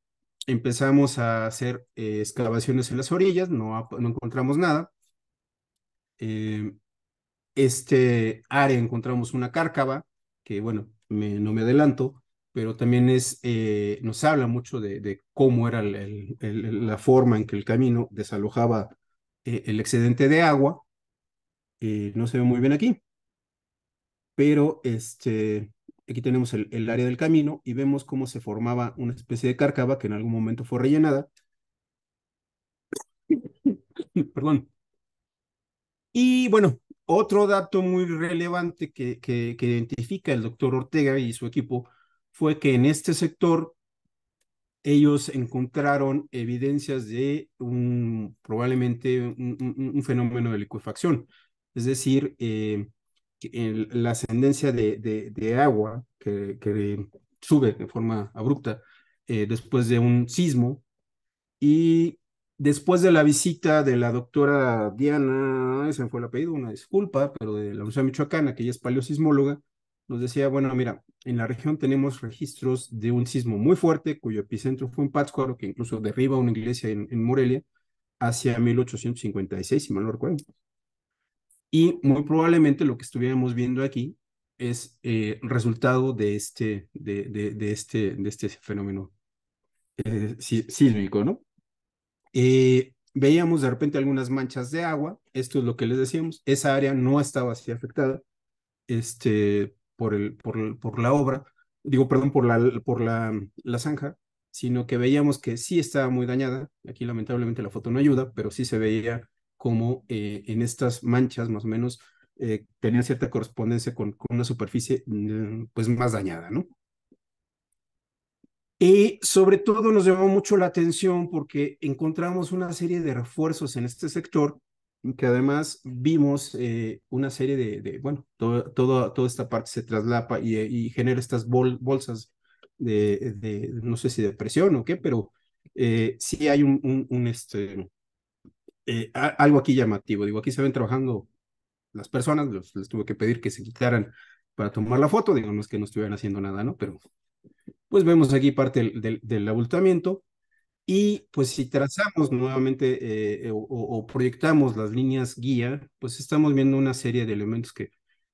empezamos a hacer excavaciones en las orillas, no encontramos nada. Eh, área encontramos una cárcava, que bueno, no me adelanto, pero también nos habla mucho de cómo era la forma en que el camino desalojaba el excedente de agua. No se ve muy bien aquí, pero aquí tenemos el área del camino y vemos cómo se formaba una especie de cárcava que en algún momento fue rellenada. Perdón. Y bueno, otro dato muy relevante que identifica el doctor Ortega y su equipo fue que en este sector ellos encontraron evidencias de probablemente un fenómeno de licuefacción, es decir, la ascendencia de agua que sube de forma abrupta después de un sismo. Y después de la visita de la doctora Diana, ese fue el apellido, una disculpa, pero de la Universidad Michoacana, que ella es paleosismóloga, nos decía, bueno, mira, en la región tenemos registros de un sismo muy fuerte, cuyo epicentro fue en Pátzcuaro, que incluso derriba una iglesia en Morelia, hacia 1856, si mal no recuerdo. Y muy probablemente lo que estuviéramos viendo aquí es resultado de este fenómeno sísmico, ¿no? Veíamos de repente algunas manchas de agua, esto es lo que les decíamos, esa área no estaba así afectada por la obra, digo, perdón, la zanja, sino que veíamos que sí estaba muy dañada, aquí lamentablemente la foto no ayuda, pero sí se veía como en estas manchas más o menos tenían cierta correspondencia con una superficie pues más dañada, ¿no? Y sobre todo nos llamó mucho la atención porque encontramos una serie de refuerzos en este sector, que además vimos una serie bueno, toda esta parte se traslapa y genera estas bolsas no sé si de presión o qué, pero sí hay algo aquí llamativo. Digo, aquí se ven trabajando las personas, les tuve que pedir que se quitaran para tomar la foto, digo, no es que no estuvieran haciendo nada, ¿no? Pero pues vemos aquí parte del abultamiento y pues si trazamos nuevamente o proyectamos las líneas guía, pues estamos viendo una serie de elementos que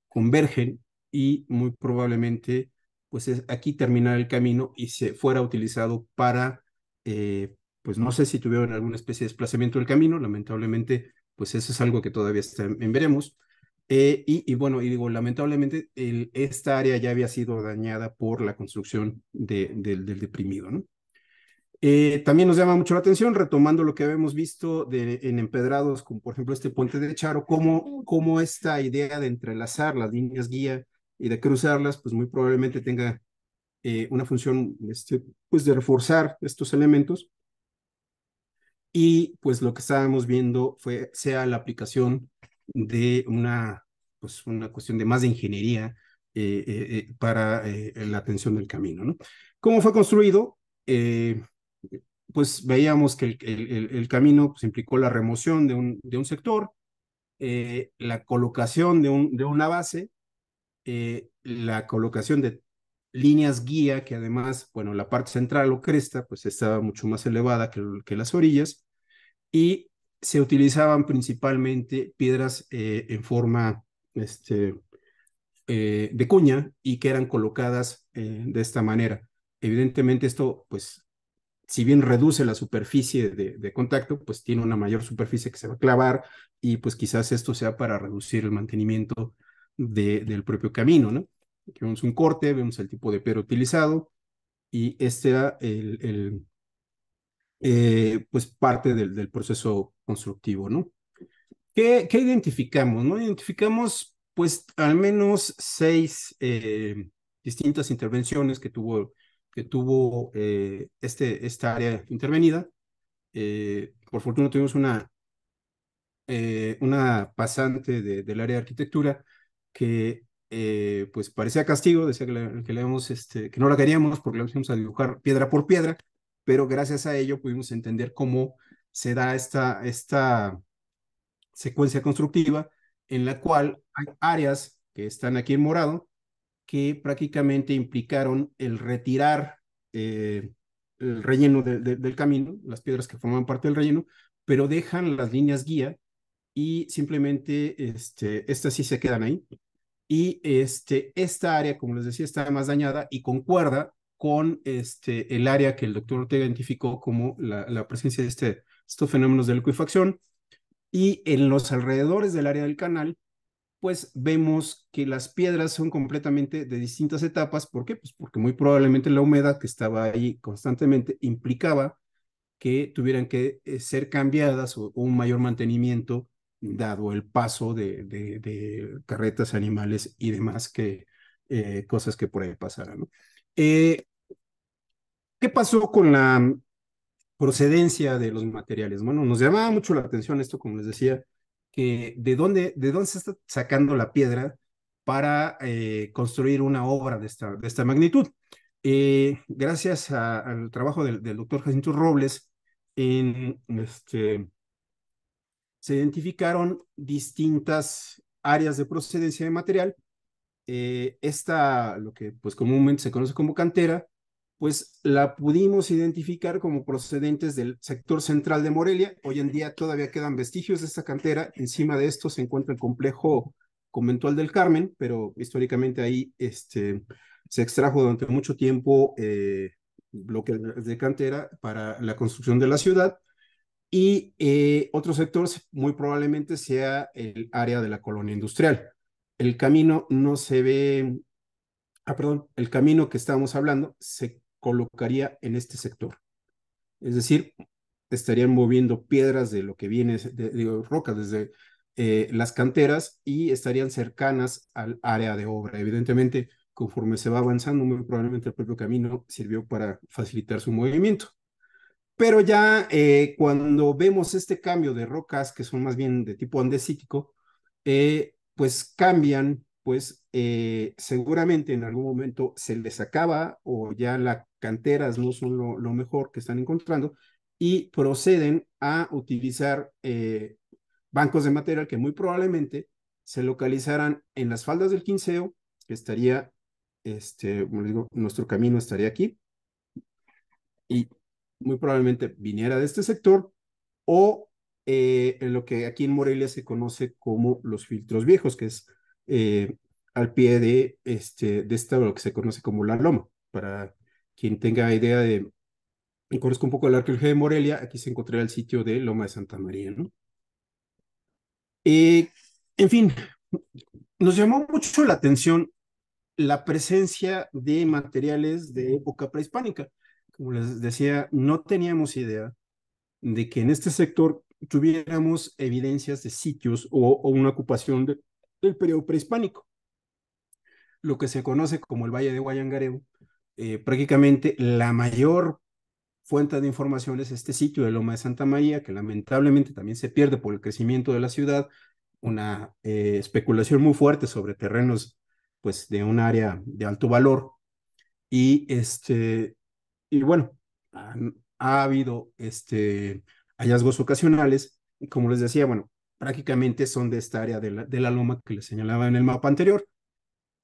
convergen y muy probablemente pues aquí terminar el camino y se fuera utilizado para, pues no sé si tuvieron alguna especie de desplazamiento del camino, lamentablemente pues eso es algo que todavía está en veremos. Bueno, y digo, lamentablemente esta área ya había sido dañada por la construcción del deprimido, ¿no? También nos llama mucho la atención, retomando lo que habíamos visto en empedrados, como por ejemplo este puente de Charo, cómo esta idea de entrelazar las líneas guía y de cruzarlas, pues muy probablemente tenga una función pues de reforzar estos elementos. Y pues lo que estábamos viendo sea la aplicación de pues una cuestión de más de ingeniería para la atención del camino, ¿no? ¿Cómo fue construido? Pues veíamos que el camino pues, implicó la remoción de un sector, la colocación de una base, la colocación de líneas guía, que además, bueno, la parte central o cresta, pues estaba mucho más elevada que las orillas, y se utilizaban principalmente piedras en forma de cuña y que eran colocadas de esta manera. Evidentemente esto, pues, si bien reduce la superficie de contacto, pues tiene una mayor superficie que se va a clavar y pues quizás esto sea para reducir el mantenimiento del propio camino, ¿no? Aquí vemos un corte, vemos el tipo de piedra utilizado y este era pues parte del proceso constructivo, ¿no? ¿Qué identificamos, no? Identificamos pues al menos 6 distintas intervenciones que tuvo esta área intervenida. Por fortuna tuvimos una pasante del área de arquitectura que pues parecía castigo, decía que no la queríamos porque la íbamos a dibujar piedra por piedra, pero gracias a ello pudimos entender cómo se da esta secuencia constructiva en la cual hay áreas que están aquí en morado que prácticamente implicaron el retirar el relleno del camino, las piedras que forman parte del relleno, pero dejan las líneas guía y simplemente estas sí se quedan ahí. Y esta área, como les decía, está más dañada y concuerda con el área que el doctor Ortega identificó como la presencia de estos fenómenos de liquefacción. Y en los alrededores del área del canal, pues vemos que las piedras son completamente de distintas etapas. ¿Por qué? Pues porque muy probablemente la humedad que estaba ahí constantemente implicaba que tuvieran que ser cambiadas o un mayor mantenimiento dado el paso de carretas, animales y demás cosas que por ahí pasaran, ¿no? ¿Qué pasó con la procedencia de los materiales? Bueno, nos llamaba mucho la atención esto, como les decía, que de dónde se está sacando la piedra para construir una obra de esta magnitud. Gracias al trabajo del doctor Jacinto Robles, en, se identificaron distintas áreas de procedencia de material. Lo que pues comúnmente se conoce como cantera, pues la pudimos identificar como procedentes del sector central de Morelia. Hoy en día todavía quedan vestigios de esta cantera. Encima de esto se encuentra el complejo conventual del Carmen, pero históricamente ahí se extrajo durante mucho tiempo bloques de cantera para la construcción de la ciudad. Y otro sector muy probablemente sea el área de la colonia industrial. El camino no se ve, perdón, el camino que estábamos hablando se colocaría en este sector. Es decir, estarían moviendo piedras de lo que viene, digo, rocas desde las canteras y estarían cercanas al área de obra. Evidentemente, conforme se va avanzando, muy probablemente el propio camino sirvió para facilitar su movimiento. Pero ya cuando vemos este cambio de rocas, que son más bien de tipo andesítico, pues cambian, pues seguramente en algún momento se les acaba o ya las canteras no son lo mejor que están encontrando y proceden a utilizar bancos de material que muy probablemente se localizarán en las faldas del Quinceo, que estaría, como les digo, nuestro camino estaría aquí y muy probablemente viniera de este sector o en lo que aquí en Morelia se conoce como los filtros viejos, que es al pie de lo que se conoce como la loma. Para quien tenga idea y conozca un poco de la arqueología de Morelia, aquí se encontrará el sitio de Loma de Santa María, ¿no? En fin, nos llamó mucho la atención la presencia de materiales de época prehispánica. Como les decía, no teníamos idea de que en este sector tuviéramos evidencias de sitios o una ocupación del periodo prehispánico. Lo que se conoce como el Valle de Guayangareo, prácticamente la mayor fuente de información es este sitio de Loma de Santa María, que lamentablemente también se pierde por el crecimiento de la ciudad, una especulación muy fuerte sobre terrenos pues de un área de alto valor y y bueno, ha habido hallazgos ocasionales, y como les decía, bueno, prácticamente son de esta área de la loma que les señalaba en el mapa anterior,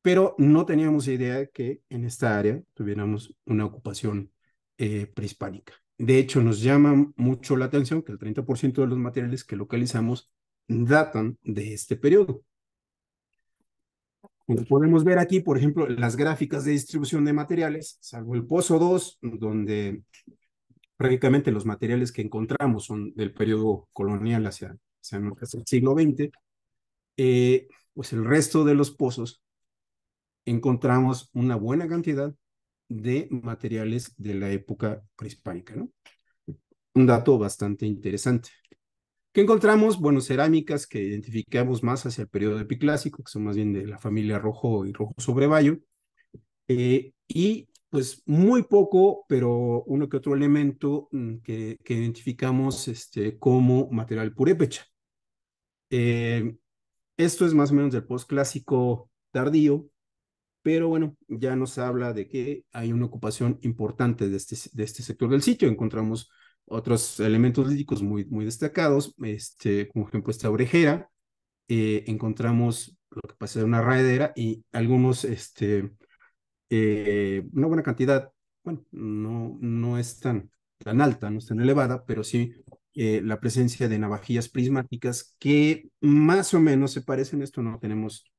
pero no teníamos idea de que en esta área tuviéramos una ocupación prehispánica. De hecho, nos llama mucho la atención que el 30% de los materiales que localizamos datan de este periodo. Como podemos ver aquí, por ejemplo, las gráficas de distribución de materiales, salvo el Pozo 2, donde prácticamente los materiales que encontramos son del periodo colonial hacia el siglo XX, pues el resto de los pozos encontramos una buena cantidad de materiales de la época prehispánica, ¿no? Un dato bastante interesante. ¿Qué encontramos? Bueno, cerámicas que identificamos más hacia el periodo epiclásico, que son más bien de la familia rojo y rojo sobrevallo, y pues muy poco, pero uno que otro elemento que identificamos como material purépecha. Esto es más o menos del postclásico tardío, pero bueno, ya nos habla de que hay una ocupación importante de este sector del sitio. Encontramos otros elementos líticos muy, muy destacados, como ejemplo esta orejera. Encontramos lo que pasa ser una raedera y algunos, una buena cantidad, bueno, no es tan alta, no es tan elevada, pero sí la presencia de navajillas prismáticas que más o menos se parecen. Esto no tenemos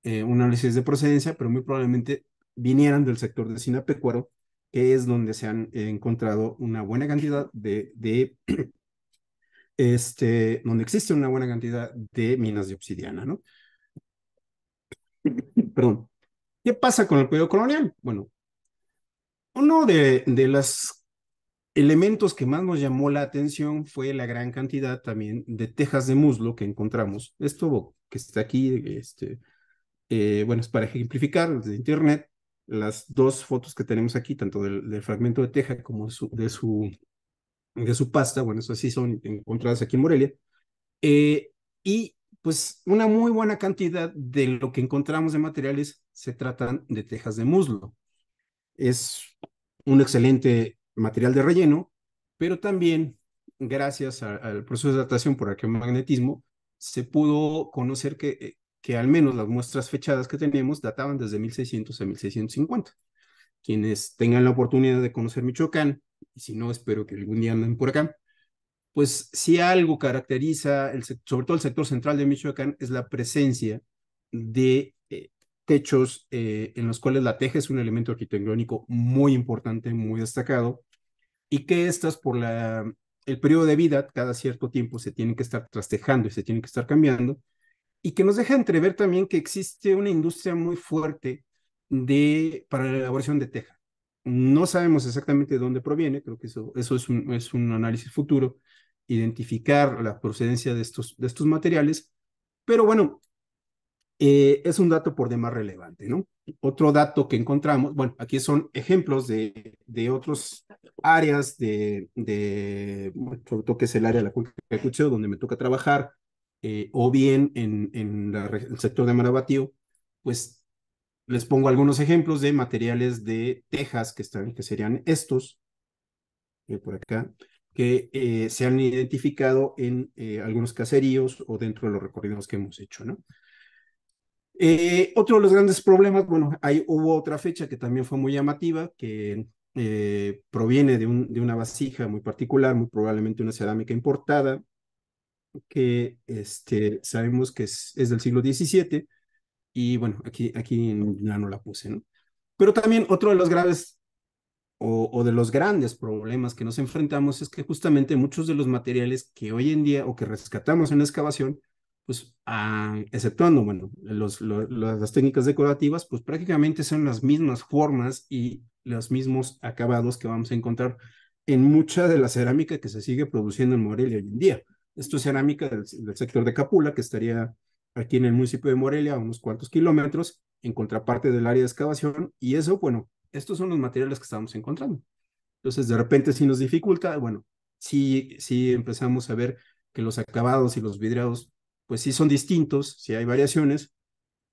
un análisis de procedencia, pero muy probablemente vinieran del sector de Sinapecuaro, que es donde se han encontrado una buena cantidad donde existe una buena cantidad de minas de obsidiana, ¿no? Perdón. ¿Qué pasa con el periodo colonial? Bueno, uno de los elementos que más nos llamó la atención fue la gran cantidad también de tejas de muslo que encontramos. Esto que está aquí, bueno, es para ejemplificar desde internet las dos fotos que tenemos aquí, tanto del fragmento de teja como de su pasta. Bueno, eso sí son encontradas aquí en Morelia. Eh, y pues una muy buena cantidad de lo que encontramos de materiales se tratan de tejas de muslo. Es un excelente material de relleno, pero también gracias al proceso de datación por arqueomagnetismo se pudo conocer que al menos las muestras fechadas que tenemos databan desde 1600 a 1650. Quienes tengan la oportunidad de conocer Michoacán, y si no, espero que algún día anden por acá, pues si algo caracteriza, sobre todo el sector central de Michoacán, es la presencia de techos en los cuales la teja es un elemento arquitectónico muy importante, muy destacado, y que estas por el periodo de vida, cada cierto tiempo se tienen que estar trastejando y se tienen que estar cambiando, y que nos deja entrever también que existe una industria muy fuerte para la elaboración de teja. No sabemos exactamente de dónde proviene, creo que eso es un análisis futuro, identificar la procedencia de estos materiales, pero bueno, es un dato por demás relevante, ¿no? Otro dato que encontramos, bueno, aquí son ejemplos de otras áreas bueno, sobre todo que es el área de la cuenca del Cucheo, donde me toca trabajar, o bien en el sector de Marabatío, pues les pongo algunos ejemplos de materiales de tejas que serían estos, por acá, que se han identificado en algunos caseríos o dentro de los recorridos que hemos hecho, ¿no? Otro de los grandes problemas, bueno, hubo otra fecha que también fue muy llamativa, que proviene de una vasija muy particular, muy probablemente una cerámica importada, que sabemos que es del siglo XVII, y bueno, aquí ya no la puse, ¿no? Pero también otro de los graves o de los grandes problemas que nos enfrentamos es que justamente muchos de los materiales que hoy en día o que rescatamos en la excavación, pues exceptuando, bueno, las técnicas decorativas, pues prácticamente son las mismas formas y los mismos acabados que vamos a encontrar en mucha de la cerámica que se sigue produciendo en Morelia hoy en día. Esto es cerámica del sector de Capula, que estaría aquí en el municipio de Morelia, a unos cuantos kilómetros, en contraparte del área de excavación, y eso, bueno, estos son los materiales que estamos encontrando. Entonces, de repente sí nos dificulta, bueno, sí empezamos a ver que los acabados y los vidriados, pues sí son distintos, sí hay variaciones,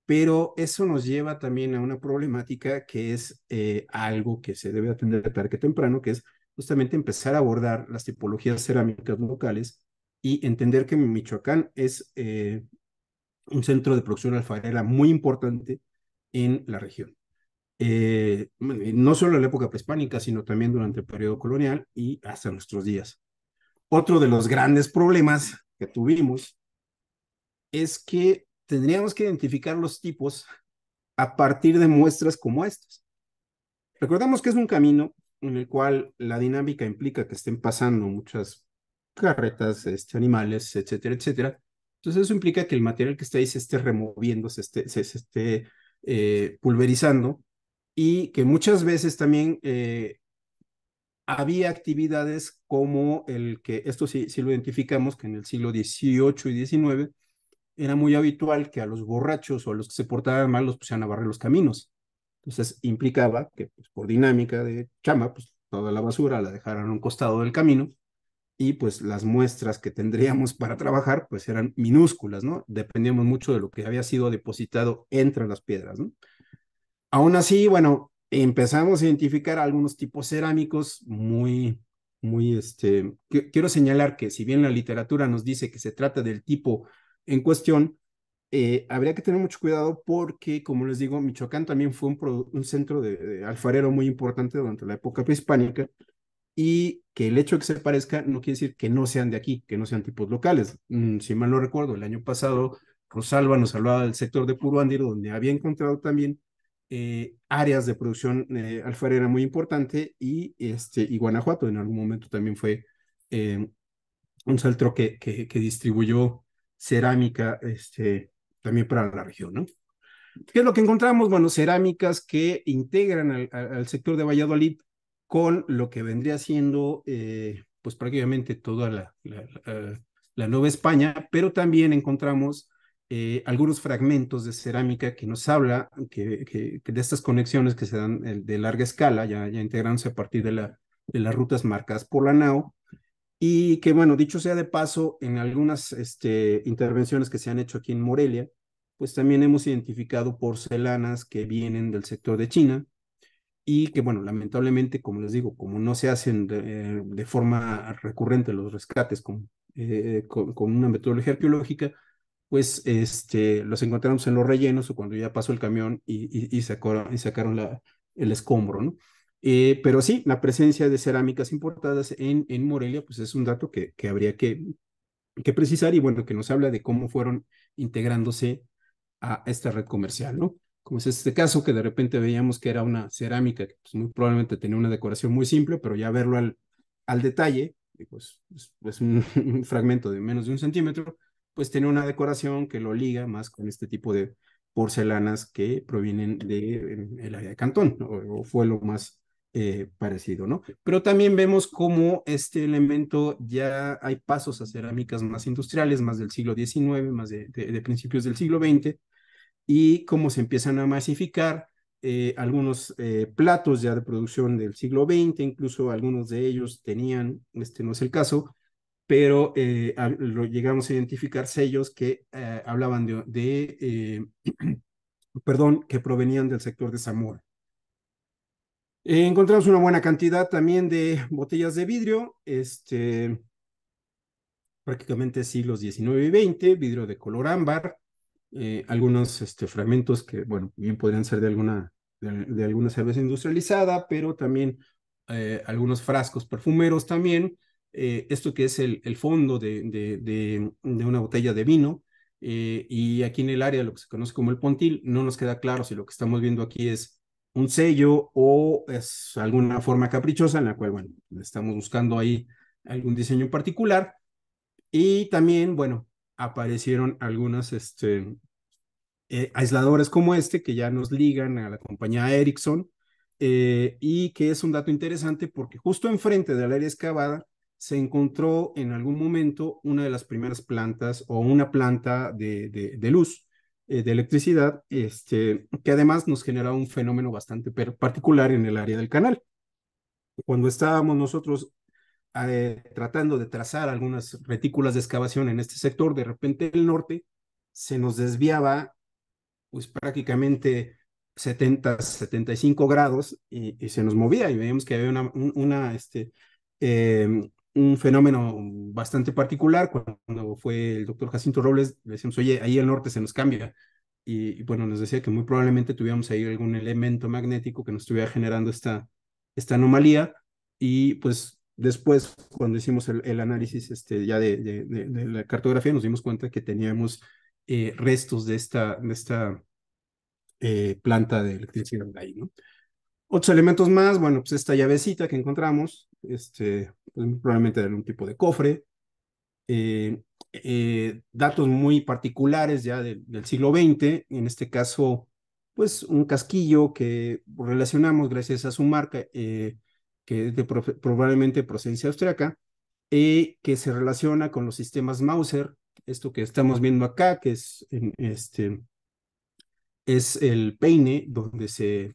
pero eso nos lleva también a una problemática que es algo que se debe atender tarde que temprano, que es justamente empezar a abordar las tipologías cerámicas locales y entender que Michoacán es un centro de producción alfarera muy importante en la región. No solo en la época prehispánica, sino también durante el periodo colonial y hasta nuestros días. Otro de los grandes problemas que tuvimos es que tendríamos que identificar los tipos a partir de muestras como estas. Recordemos que es un camino en el cual la dinámica implica que estén pasando muchas carretas, animales, etcétera, etcétera. Entonces eso implica que el material que está ahí se esté removiendo, se esté pulverizando, y que muchas veces también había actividades como el que, esto sí lo identificamos, que en el siglo XVIII y XIX era muy habitual que a los borrachos o a los que se portaban mal los pusieran a barrer los caminos. Entonces implicaba que pues, por dinámica de chamba, pues toda la basura la dejaran a un costado del camino y pues las muestras que tendríamos para trabajar pues eran minúsculas, ¿no? Dependíamos mucho de lo que había sido depositado entre las piedras, ¿no? Aún así, bueno, empezamos a identificar algunos tipos cerámicos quiero señalar que si bien la literatura nos dice que se trata del tipo en cuestión, habría que tener mucho cuidado porque, como les digo, Michoacán también fue un centro de alfarero muy importante durante la época prehispánica y que el hecho de que se parezca no quiere decir que no sean de aquí, que no sean tipos locales. Si mal no recuerdo, el año pasado Rosalba nos hablaba del sector de Puruándiro, donde había encontrado también áreas de producción alfarera muy importante y Guanajuato en algún momento también fue eh, un centro que distribuyó cerámica también para la región, ¿no? ¿Qué es lo que encontramos? Bueno, cerámicas que integran al sector de Valladolid con lo que vendría siendo, pues prácticamente toda la Nueva España, pero también encontramos algunos fragmentos de cerámica que nos habla que de estas conexiones que se dan de larga escala, ya integrándose a partir de las rutas marcadas por la NAO, y que, bueno, dicho sea de paso, en algunas intervenciones que se han hecho aquí en Morelia, pues también hemos identificado porcelanas que vienen del sector de China y que, bueno, lamentablemente, como les digo, como no se hacen de forma recurrente los rescates con una metodología arqueológica, pues los encontramos en los rellenos o cuando ya pasó el camión y sacaron el escombro, ¿no? Pero sí, la presencia de cerámicas importadas en Morelia, pues es un dato que habría que precisar y bueno, que nos habla de cómo fueron integrándose a esta red comercial, ¿no? Como es este caso que de repente veíamos que era una cerámica que pues, muy probablemente tenía una decoración muy simple, pero ya verlo al detalle, pues es un fragmento de menos de 1 centímetro, pues tiene una decoración que lo liga más con este tipo de porcelanas que provienen del área de Cantón, ¿no? O fue lo más parecido, ¿no? Pero también vemos cómo este elemento ya hay pasos a cerámicas más industriales, más del siglo XIX, más de principios del siglo XX, y cómo se empiezan a masificar algunos platos ya de producción del siglo XX, incluso algunos de ellos tenían, este no es el caso, pero lo llegamos a identificar sellos que hablaban perdón, que provenían del sector de Zamora. Encontramos una buena cantidad también de botellas de vidrio, prácticamente siglos XIX y XX, vidrio de color ámbar, algunos fragmentos que, bueno, bien podrían ser de alguna cerveza industrializada, pero también algunos frascos perfumeros también, esto que es el fondo de una botella de vino, y aquí en el área, lo que se conoce como el pontil, no nos queda claro si lo que estamos viendo aquí es un sello o es alguna forma caprichosa en la cual, bueno, estamos buscando ahí algún diseño en particular. Y también, bueno, aparecieron algunos aisladores como este que ya nos ligan a la compañía Ericsson y que es un dato interesante porque justo enfrente del área excavada se encontró en algún momento una de las primeras plantas o una planta de luz, de electricidad, que además nos generaba un fenómeno bastante particular en el área del canal. Cuando estábamos nosotros tratando de trazar algunas retículas de excavación en este sector, de repente el norte se nos desviaba pues prácticamente 75 grados y se nos movía y veíamos que había un fenómeno bastante particular. Cuando fue el doctor Jacinto Robles, le decíamos, oye, ahí el norte se nos cambia. Y bueno, nos decía que muy probablemente tuviéramos ahí algún elemento magnético que nos estuviera generando esta anomalía. Y pues después, cuando hicimos el análisis ya de la cartografía, nos dimos cuenta que teníamos restos de esta planta de electricidad ahí, ¿no? Otros elementos más, bueno, pues esta llavecita que encontramos, pues probablemente de algún tipo de cofre, datos muy particulares ya del siglo XX, en este caso, pues un casquillo que relacionamos gracias a su marca, que es de probablemente procedencia austriaca, y que se relaciona con los sistemas Mauser, esto que estamos viendo acá, que es el peine donde se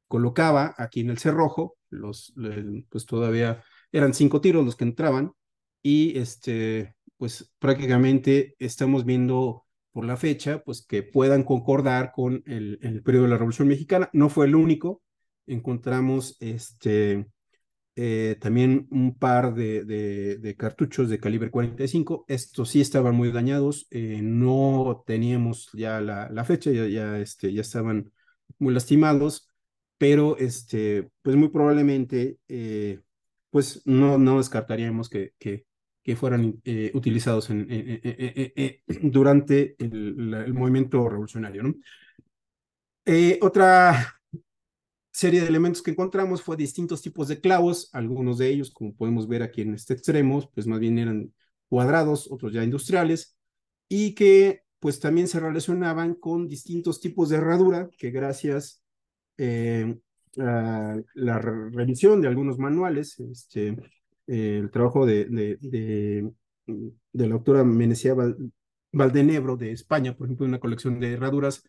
colocaba aquí en el cerrojo, pues todavía eran 5 tiros los que entraban, y pues prácticamente estamos viendo por la fecha, pues que puedan concordar con el periodo de la Revolución Mexicana. No fue el único, encontramos también un par de cartuchos de calibre 45. Estos sí estaban muy dañados, no teníamos ya la fecha, ya estaban muy lastimados, pero pues muy probablemente pues no descartaríamos que fueran utilizados durante el movimiento revolucionario, ¿no? Otra serie de elementos que encontramos fue distintos tipos de clavos, algunos de ellos, como podemos ver aquí en este extremo, pues más bien eran cuadrados, otros ya industriales, y que pues también se relacionaban con distintos tipos de herradura que gracias a la revisión de algunos manuales, el trabajo de la autora Menecía Valdenebro de España, por ejemplo, una colección de herraduras.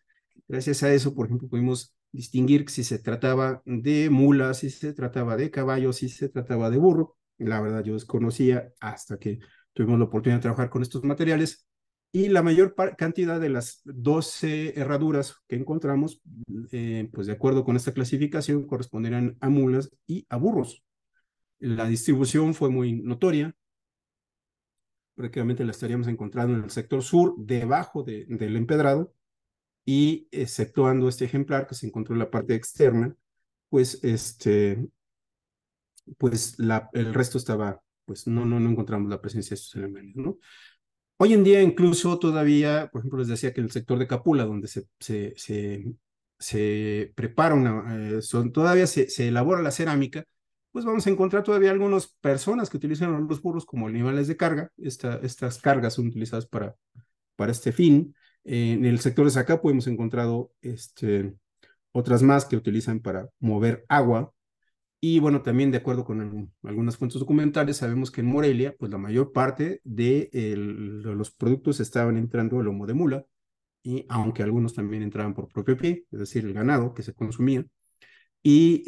Gracias a eso, por ejemplo, pudimos distinguir si se trataba de mulas, si se trataba de caballos, si se trataba de burro. La verdad, yo desconocía hasta que tuvimos la oportunidad de trabajar con estos materiales. Y la mayor cantidad de las 12 herraduras que encontramos, pues de acuerdo con esta clasificación, corresponderían a mulas y a burros. La distribución fue muy notoria. Prácticamente la estaríamos encontrando en el sector sur, debajo del empedrado, y exceptuando este ejemplar que se encontró en la parte externa, pues el resto estaba, pues no encontramos la presencia de estos elementos, ¿no? Hoy en día incluso todavía, por ejemplo, les decía que en el sector de Capula, donde se prepara todavía se elabora la cerámica, pues vamos a encontrar todavía algunas personas que utilizan los burros como animales de carga. Estas cargas son utilizadas para este fin. En el sector de Zacapu hemos encontrado otras más que utilizan para mover agua. Y bueno, también de acuerdo con algunas fuentes documentales, sabemos que en Morelia, pues la mayor parte de los productos estaban entrando el lomo de mula, y aunque algunos también entraban por propio pie, es decir, el ganado que se consumía. Y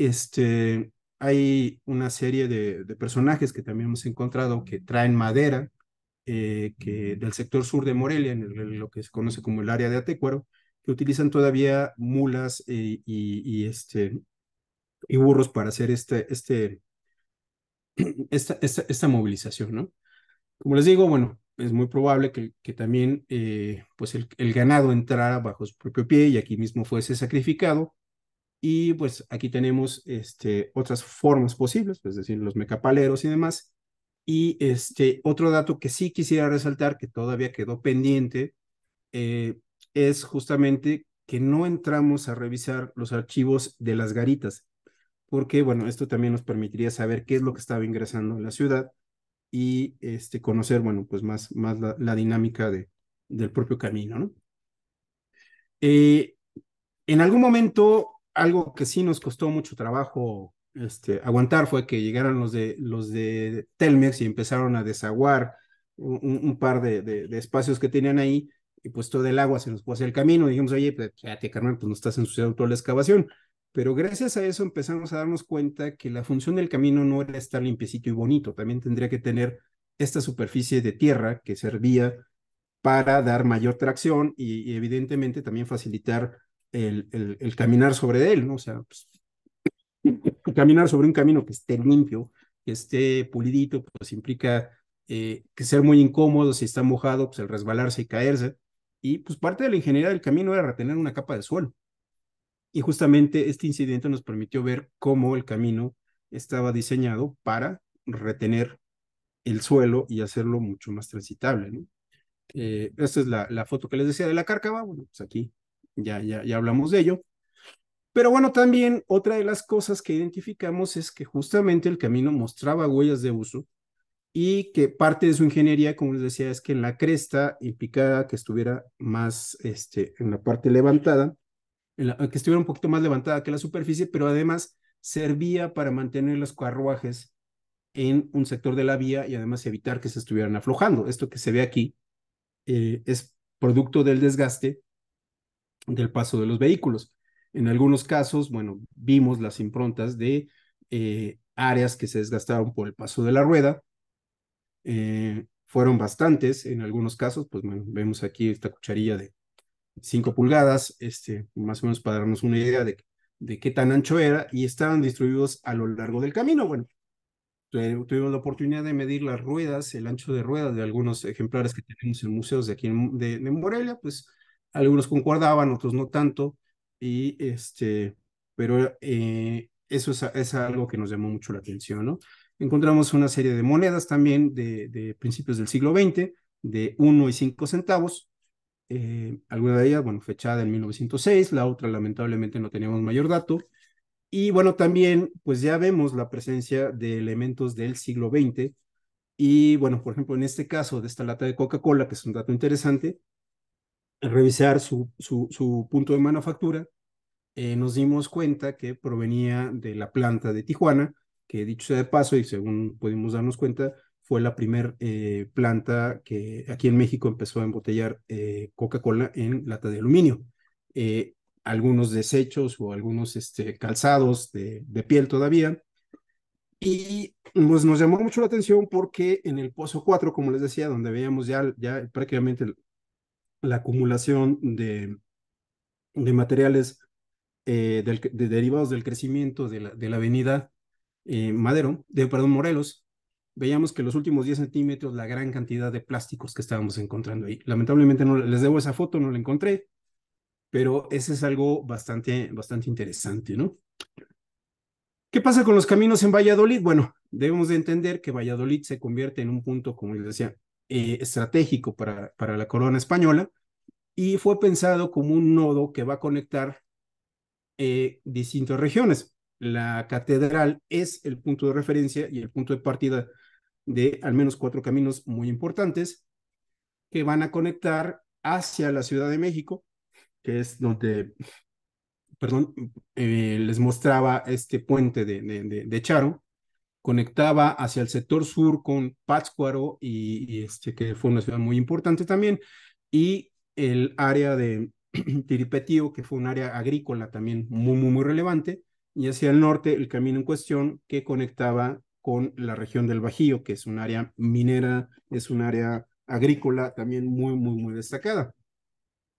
hay una serie de personajes que también hemos encontrado que traen madera, del sector sur de Morelia, en lo que se conoce como el área de Atécuaro, que utilizan todavía mulas y burros para hacer esta movilización, ¿no? Como les digo, bueno, es muy probable que también pues el ganado entrara bajo su propio pie y aquí mismo fuese sacrificado. Y pues aquí tenemos otras formas posibles, es decir, los mecapaleros y demás. Y otro dato que sí quisiera resaltar, que todavía quedó pendiente, eh, es justamente que no entramos a revisar los archivos de las garitas, porque bueno, esto también nos permitiría saber qué es lo que estaba ingresando en la ciudad y conocer, bueno, pues más la dinámica del propio camino, ¿no? Eh, en algún momento, algo que sí nos costó mucho trabajo aguantar fue que llegaron los de Telmex y empezaron a desaguar un par de espacios que tenían ahí, y pues todo el agua se nos fue hacia el camino. Dijimos, oye, pues fíjate, carnal, pues no estás ensuciando toda la excavación. Pero gracias a eso empezamos a darnos cuenta que la función del camino no era estar limpiecito y bonito, también tendría que tener esta superficie de tierra que servía para dar mayor tracción y evidentemente también facilitar el caminar sobre él, ¿no? O sea, pues, caminar sobre un camino que esté limpio, que esté pulidito, pues implica que ser muy incómodo. Si está mojado, pues el resbalarse y caerse. Y pues parte de la ingeniería del camino era retener una capa de suelo. Y justamente este incidente nos permitió ver cómo el camino estaba diseñado para retener el suelo y hacerlo mucho más transitable, ¿no? Esta es la foto que les decía de la cárcava. Bueno, pues aquí ya hablamos de ello. Pero bueno, también otra de las cosas que identificamos es que justamente el camino mostraba huellas de uso, y que parte de su ingeniería, como les decía, es que en la cresta implicaba que estuviera más en la parte levantada, que estuviera un poquito más levantada que la superficie, pero además servía para mantener los carruajes en un sector de la vía y además evitar que se estuvieran aflojando. Esto que se ve aquí es producto del desgaste del paso de los vehículos. En algunos casos, bueno, vimos las improntas de áreas que se desgastaron por el paso de la rueda. Fueron bastantes en algunos casos, pues bueno, vemos aquí esta cucharilla de 5 pulgadas, más o menos para darnos una idea de qué tan ancho era, y estaban distribuidos a lo largo del camino. Bueno, tuvimos la oportunidad de medir las ruedas, el ancho de ruedas de algunos ejemplares que tenemos en museos de aquí de Morelia, pues algunos concordaban, otros no tanto, y pero eso es algo que nos llamó mucho la atención, ¿no? Encontramos una serie de monedas también de principios del siglo XX, de 1 y 5 centavos, alguna de ellas, bueno, fechada en 1906, la otra lamentablemente no teníamos mayor dato, y bueno, también pues ya vemos la presencia de elementos del siglo XX, y bueno, por ejemplo, en este caso de esta lata de Coca-Cola, que es un dato interesante, al revisar su punto de manufactura, nos dimos cuenta que provenía de la planta de Tijuana, que dicho sea de paso, y según pudimos darnos cuenta, fue la primer planta que aquí en México empezó a embotellar Coca-Cola en lata de aluminio. Algunos desechos o algunos calzados de piel todavía. Y pues nos llamó mucho la atención porque en el Pozo 4, como les decía, donde veíamos ya prácticamente la acumulación de materiales derivados del crecimiento de la avenida Madero, perdón, Morelos, veíamos que los últimos 10 centímetros, la gran cantidad de plásticos que estábamos encontrando ahí. Lamentablemente no les debo esa foto, no la encontré, pero ese es algo bastante interesante, ¿no? ¿Qué pasa con los caminos en Valladolid? Bueno, debemos de entender que Valladolid se convierte en un punto, como les decía, estratégico para la corona española, y fue pensado como un nodo que va a conectar distintas regiones. La catedral es el punto de referencia y el punto de partida de al menos 4 caminos muy importantes que van a conectar hacia la Ciudad de México, que es donde, perdón, les mostraba este puente de Charo, conectaba hacia el sector sur con Pátzcuaro que fue una ciudad muy importante también, y el área de Tiripetío, que fue un área agrícola también muy relevante, y hacia el norte el camino en cuestión que conectaba con la región del Bajío, que es un área minera, es un área agrícola también muy destacada.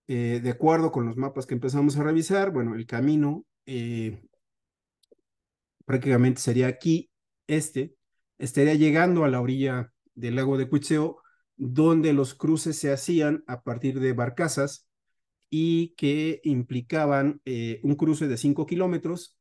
De acuerdo con los mapas que empezamos a revisar, bueno, el camino prácticamente sería aquí, estaría llegando a la orilla del lago de Cuitzeo, donde los cruces se hacían a partir de barcazas y que implicaban un cruce de 5 kilómetros.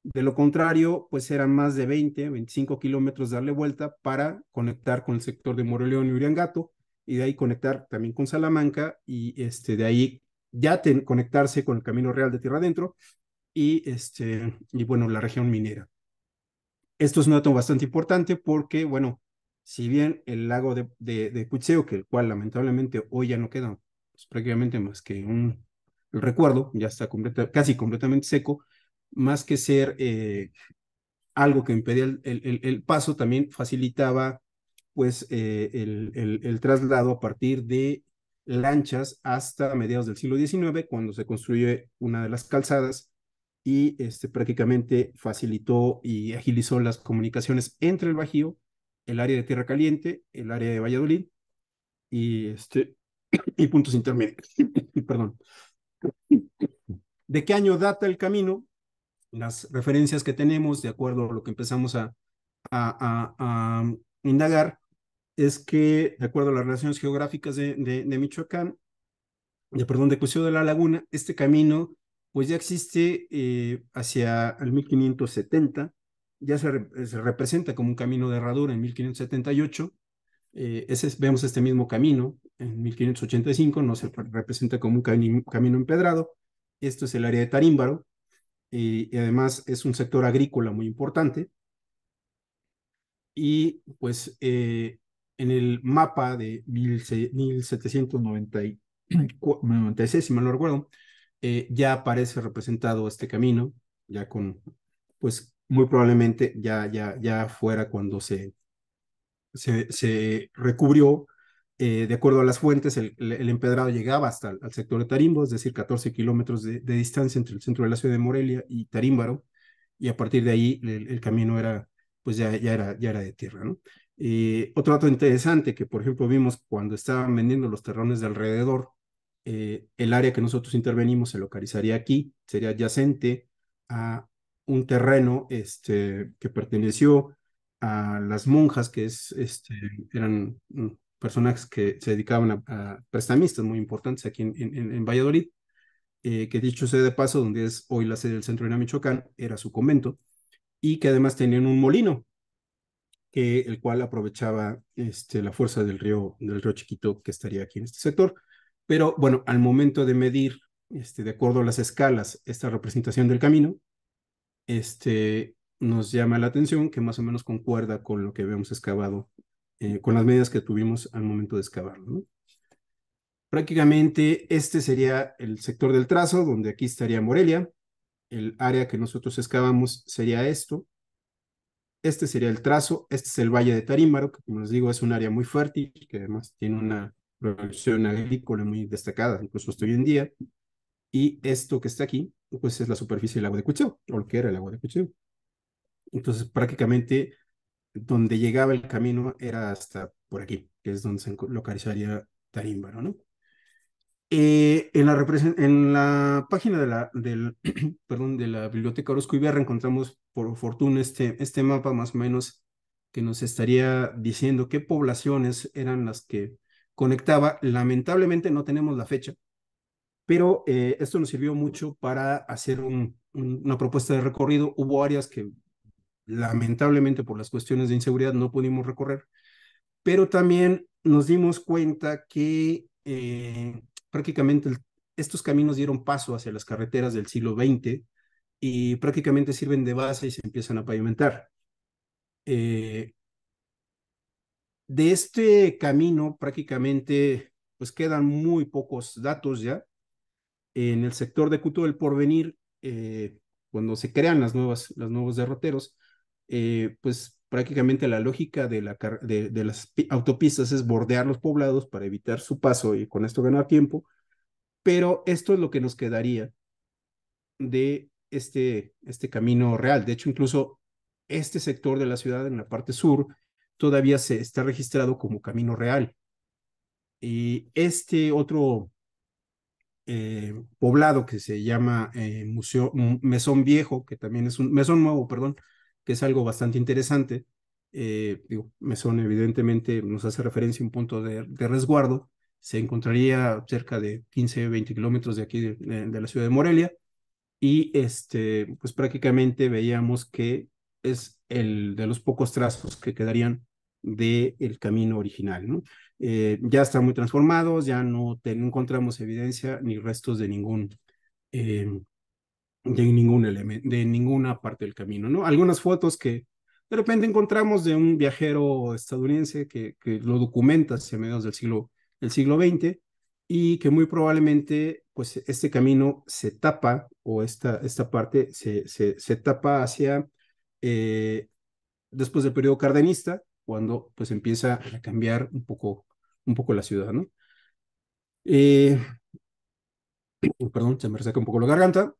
De lo contrario, pues eran más de 25 kilómetros darle vuelta para conectar con el sector de Moroleón y Uriangato, y de ahí conectar también con Salamanca, y de ahí ya conectarse con el Camino Real de Tierra Adentro y bueno, la región minera. Esto es un dato bastante importante porque, bueno, si bien el lago de Cuitzeo, que el cual lamentablemente hoy ya no queda pues, prácticamente más que el recuerdo, ya está casi completamente seco, más que ser algo que impedía el paso, también facilitaba pues el traslado a partir de lanchas hasta mediados del siglo XIX, cuando se construye una de las calzadas y prácticamente facilitó y agilizó las comunicaciones entre el Bajío, el área de Tierra Caliente, el área de Valladolid y, y puntos intermedios. Perdón. ¿De qué año data el camino? Las referencias que tenemos, de acuerdo a lo que empezamos a indagar, es que, de acuerdo a las relaciones geográficas de Michoacán, perdón, de Cuitzeo de la Laguna, este camino pues ya existe hacia el 1570, ya se representa como un camino de herradura en 1578, vemos este mismo camino en 1585, no se representa como un camino empedrado. Esto es el área de Tarímbaro, y además es un sector agrícola muy importante, y pues en el mapa de 1796, si mal no recuerdo, ya aparece representado este camino, ya con, pues, muy probablemente ya fuera cuando se recubrió. De acuerdo a las fuentes, el empedrado llegaba hasta el sector de Tarimbo, es decir, 14 kilómetros de distancia entre el centro de la ciudad de Morelia y Tarímbaro, y a partir de ahí el camino era, pues ya era de tierra, ¿no? Otro dato interesante que, por ejemplo, vimos cuando estaban vendiendo los terrenos de alrededor, el área que nosotros intervenimos se localizaría aquí, sería adyacente a un terreno que perteneció a las monjas, eran personajes que se dedicaban a prestamistas muy importantes aquí en Valladolid, que dicho sea de paso, donde es hoy la sede del Centro de Michoacán, era su convento, y que además tenían un molino, el cual aprovechaba la fuerza del río Chiquito que estaría aquí en este sector. Pero bueno, al momento de medir, de acuerdo a las escalas, esta representación del camino, nos llama la atención que más o menos concuerda con lo que habíamos excavado, con las medidas que tuvimos al momento de excavarlo, ¿no? Prácticamente este sería el sector del trazo, donde aquí estaría Morelia. El área que nosotros excavamos sería esto. Este sería el trazo. Este es el Valle de Tarímbaro, que como les digo es un área muy fértil, que además tiene una producción agrícola muy destacada, incluso hasta hoy en día. Y esto que está aquí, pues es la superficie del lago de Cucheo, o lo que era el lago de Cucheo. Entonces prácticamente donde llegaba el camino era hasta por aquí, que es donde se localizaría Tarímbaro, ¿no? En la página perdón, de la Biblioteca Orozco Ibarra encontramos por fortuna este mapa más o menos que nos estaría diciendo qué poblaciones eran las que conectaba. Lamentablemente no tenemos la fecha, pero esto nos sirvió mucho para hacer una propuesta de recorrido. Hubo áreas que lamentablemente por las cuestiones de inseguridad no pudimos recorrer, pero también nos dimos cuenta que prácticamente estos caminos dieron paso hacia las carreteras del siglo XX y prácticamente sirven de base y se empiezan a pavimentar. De este camino prácticamente pues quedan muy pocos datos ya. En el sector de Cuto del Porvenir, cuando se crean los nuevos derroteros, pues prácticamente la lógica de las autopistas es bordear los poblados para evitar su paso y con esto ganar tiempo, pero esto es lo que nos quedaría de este camino real. De hecho, incluso este sector de la ciudad en la parte sur todavía se está registrado como camino real. Y este otro poblado que se llama Mesón Viejo, que también es un Mesón Nuevo, perdón, que es algo bastante interesante. Mesón evidentemente nos hace referencia a un punto de resguardo. Se encontraría cerca de 15, 20 kilómetros de aquí de la ciudad de Morelia y pues prácticamente veíamos que es el de los pocos trazos que quedarían del camino original, ¿no? Ya están muy transformados, ya no encontramos evidencia ni restos eh, de ningún elemento, de ninguna parte del camino, ¿no? Algunas fotos que de repente encontramos de un viajero estadounidense que lo documenta hacia mediados del siglo XX y que muy probablemente, pues, este camino se tapa o esta parte se tapa hacia después del periodo cardenista, cuando pues empieza a cambiar un poco la ciudad, ¿no? Eh, Perdón, se me reseca un poco la garganta.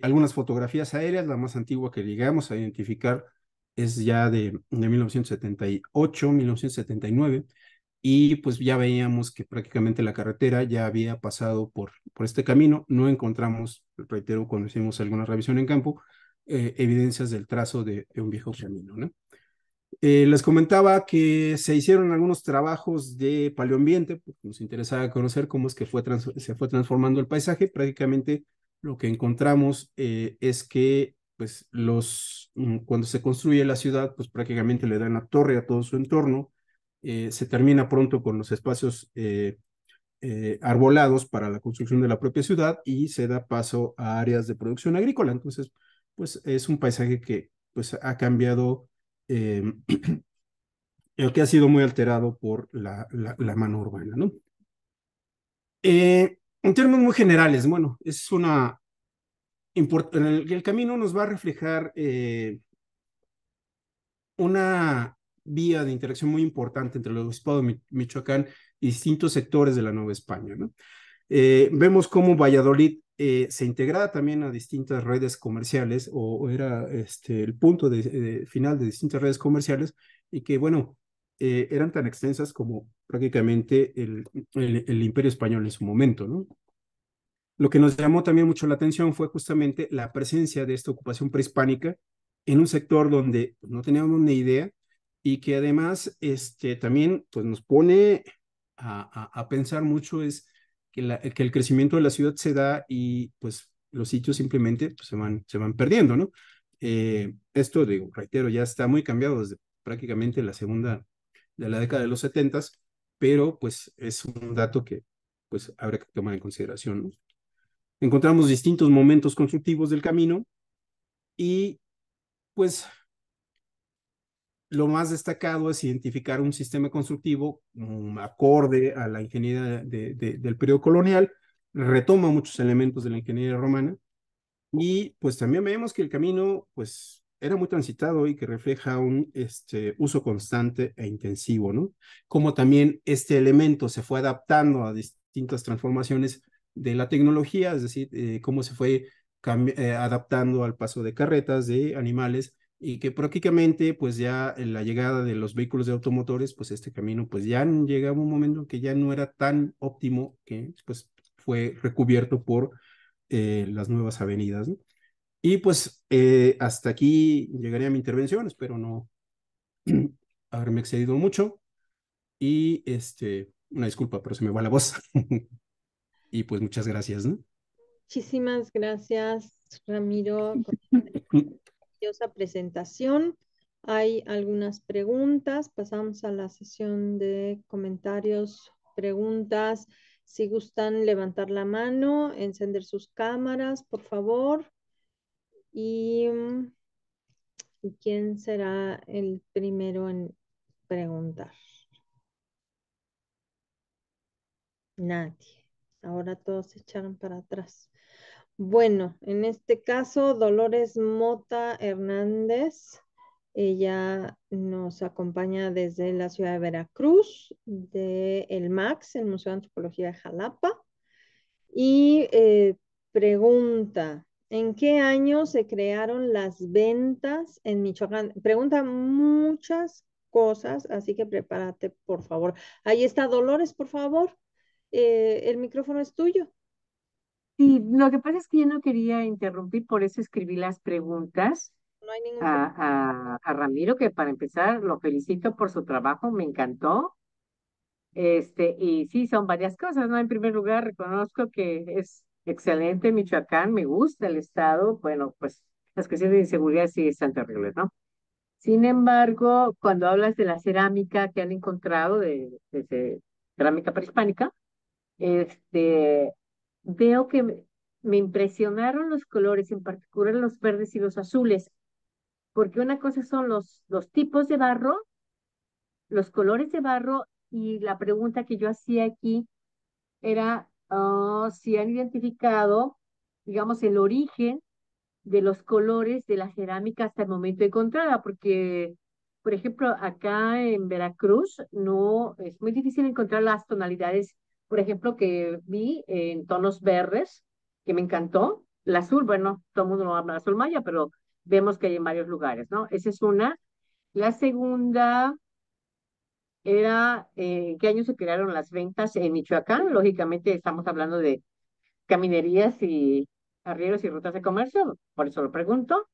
Algunas fotografías aéreas, la más antigua que llegamos a identificar es ya de 1978, 1979, y pues ya veíamos que prácticamente la carretera ya había pasado por este camino. No encontramos, reitero, cuando hicimos alguna revisión en campo, evidencias del trazo de un viejo camino, ¿no? Les comentaba que se hicieron algunos trabajos de paleoambiente, porque nos interesaba conocer cómo es que se fue transformando el paisaje. Prácticamente lo que encontramos es que pues, cuando se construye la ciudad, pues prácticamente le dan la torre a todo su entorno. Se termina pronto con los espacios arbolados para la construcción de la propia ciudad y se da paso a áreas de producción agrícola. Entonces, pues es un paisaje que pues ha cambiado, eh, el que ha sido muy alterado por la mano urbana, ¿no? En términos muy generales, bueno, el camino nos va a reflejar una vía de interacción muy importante entre el obispado de Michoacán y distintos sectores de la Nueva España, ¿no? Vemos cómo Valladolid se integraba también a distintas redes comerciales o era el punto final de distintas redes comerciales y que, bueno, eran tan extensas como prácticamente el Imperio Español en su momento, ¿no? Lo que nos llamó también mucho la atención fue justamente la presencia de esta ocupación prehispánica en un sector donde pues, no teníamos ni idea y que además también pues, nos pone a pensar mucho es que el crecimiento de la ciudad se da y pues los sitios simplemente pues, se van perdiendo, ¿no? Esto, digo, reitero, ya está muy cambiado desde prácticamente la segunda de la década de los 70, pero pues es un dato que pues habrá que tomar en consideración, ¿no? Encontramos distintos momentos constructivos del camino y pues lo más destacado es identificar un sistema constructivo acorde a la ingeniería del periodo colonial, retoma muchos elementos de la ingeniería romana y pues también vemos que el camino pues era muy transitado y que refleja un uso constante e intensivo, ¿no? Como también este elemento se fue adaptando a distintas transformaciones de la tecnología, es decir, cómo se fue adaptando al paso de carretas, de animales, y que prácticamente pues ya en la llegada de los vehículos de automotores, pues este camino pues ya llegaba un momento que ya no era tan óptimo, que pues fue recubierto por las nuevas avenidas, ¿no? Y pues hasta aquí llegaría mi intervención, espero no haberme excedido mucho y una disculpa, pero se me va la voz. Y pues muchas gracias, ¿no? Muchísimas gracias, Ramiro, por esta maravillosa presentación. Hay algunas preguntas. Pasamos a la sesión de comentarios, preguntas. Si gustan levantar la mano, encender sus cámaras, por favor. ¿Y quién será el primero en preguntar? Nadie. Ahora todos se echaron para atrás. Bueno, en este caso, Dolores Mota Hernández, ella nos acompaña desde la ciudad de Veracruz, de el MAX, el Museo de Antropología de Jalapa, y pregunta, ¿en qué año se crearon las ventas en Michoacán? Pregunta muchas cosas, así que prepárate, por favor. Ahí está Dolores, por favor. El micrófono es tuyo. Sí, lo que pasa es que yo no quería interrumpir, por eso escribí las preguntas No hay ningún problema. a Ramiro, que para empezar lo felicito por su trabajo, me encantó. Y sí, son varias cosas, ¿no? En primer lugar, reconozco que es excelente Michoacán, me gusta el estado, bueno, pues las cuestiones de inseguridad sí están terribles, ¿no? Sin embargo, cuando hablas de la cerámica que han encontrado, de cerámica prehispánica, este, veo que me impresionaron los colores, en particular los verdes y los azules, porque una cosa son los tipos de barro, los colores de barro, y la pregunta que yo hacía aquí era si han identificado, digamos, el origen de los colores de la cerámica hasta el momento encontrada, porque, por ejemplo, acá en Veracruz no es muy difícil encontrar las tonalidades, por ejemplo, que vi en tonos verdes, que me encantó. El azul, bueno, todo el mundo no habla azul maya, pero vemos que hay en varios lugares, ¿no? Esa es una. La segunda era, ¿en qué año se crearon las ventas en Michoacán? Lógicamente estamos hablando de caminerías y arrieros y rutas de comercio, por eso lo pregunto.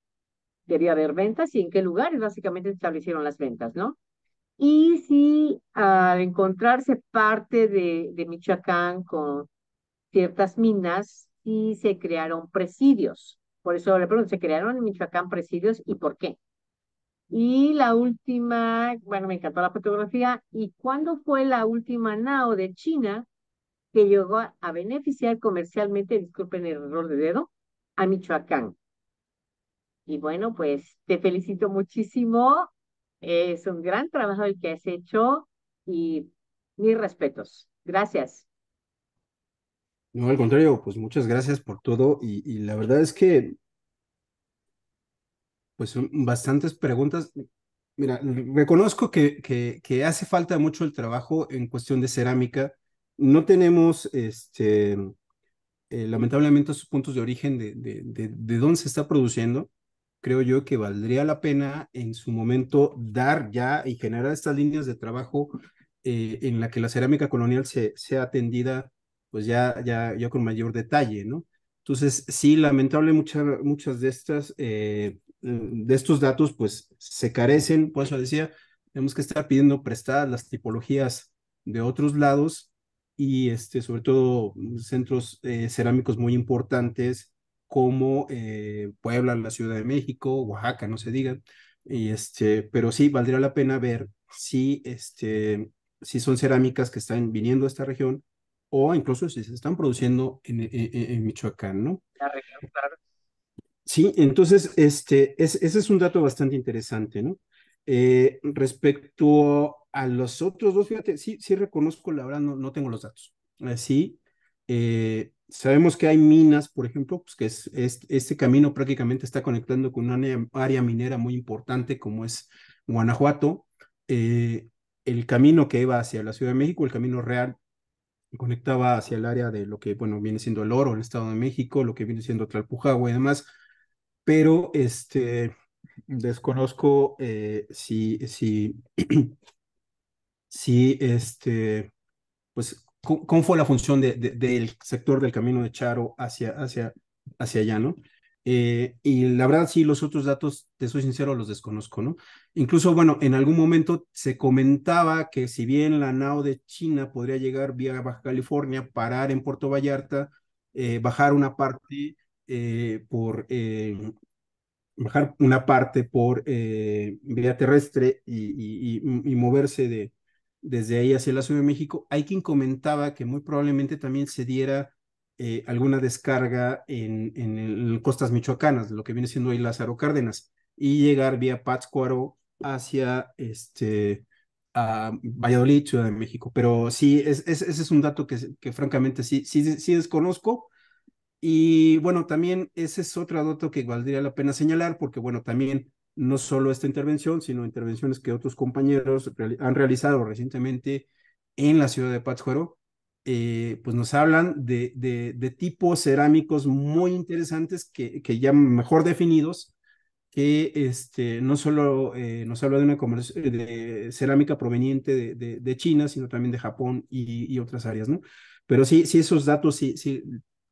Debía haber ventas y en qué lugares básicamente se establecieron las ventas, ¿no? Y si al encontrarse parte de Michoacán con ciertas minas, sí se crearon presidios. Por eso le pregunto, ¿se crearon en Michoacán presidios y por qué? Y la última, bueno, me encantó la fotografía. ¿Y cuándo fue la última NAO de China que llegó a beneficiar comercialmente, disculpen el error de dedo, a Michoacán? Y bueno, pues te felicito muchísimo. Es un gran trabajo el que has hecho y mis respetos. Gracias. No, al contrario, pues muchas gracias por todo y la verdad es que pues son bastantes preguntas. Mira, reconozco que hace falta mucho el trabajo en cuestión de cerámica. No tenemos, lamentablemente, esos puntos de origen de dónde se está produciendo. Creo yo que valdría la pena en su momento dar ya y generar estas líneas de trabajo en la que la cerámica colonial sea atendida pues ya con mayor detalle, ¿no? Entonces, sí, lamentable muchas de estos datos pues se carecen, por eso decía, tenemos que estar pidiendo prestadas las tipologías de otros lados y sobre todo centros cerámicos muy importantes como Puebla, la Ciudad de México, Oaxaca, no se diga. Pero sí, valdría la pena ver si son cerámicas que están viniendo a esta región o incluso si se están produciendo en Michoacán, ¿no? La región, claro. Sí, entonces, ese es un dato bastante interesante, ¿no? Respecto a los otros dos, fíjate, sí reconozco, la verdad, no tengo los datos. Sí, sabemos que hay minas, por ejemplo, pues que este camino prácticamente está conectando con una área minera muy importante como es Guanajuato. El camino que iba hacia la Ciudad de México, el camino real, conectaba hacia el área de lo que, bueno, viene siendo el oro, el Estado de México, lo que viene siendo Tlalpujahua y demás, pero desconozco si pues, ¿cómo fue la función del sector del Camino de Charo hacia allá, ¿no? Y la verdad, sí, los otros datos, te soy sincero, los desconozco, ¿no? Incluso, bueno, en algún momento se comentaba que si bien la nao de China podría llegar vía Baja California, parar en Puerto Vallarta, bajar una parte bajar una parte por vía terrestre y moverse desde ahí hacia la Ciudad de México. Hay quien comentaba que muy probablemente también se diera alguna descarga en costas michoacanas, lo que viene siendo ahí Lázaro Cárdenas, y llegar vía Pátzcuaro hacia a Valladolid, Ciudad de México. Pero sí, ese es un dato que francamente sí desconozco y bueno, también ese es otro dato que valdría la pena señalar, porque bueno, también no solo esta intervención, sino intervenciones que otros compañeros han realizado recientemente en la ciudad de Pátzcuaro, pues nos hablan de tipos cerámicos muy interesantes que ya mejor definidos, que no solo nos habla de una de cerámica proveniente de China, sino también de Japón y otras áreas, ¿no? Pero sí, esos datos, sí,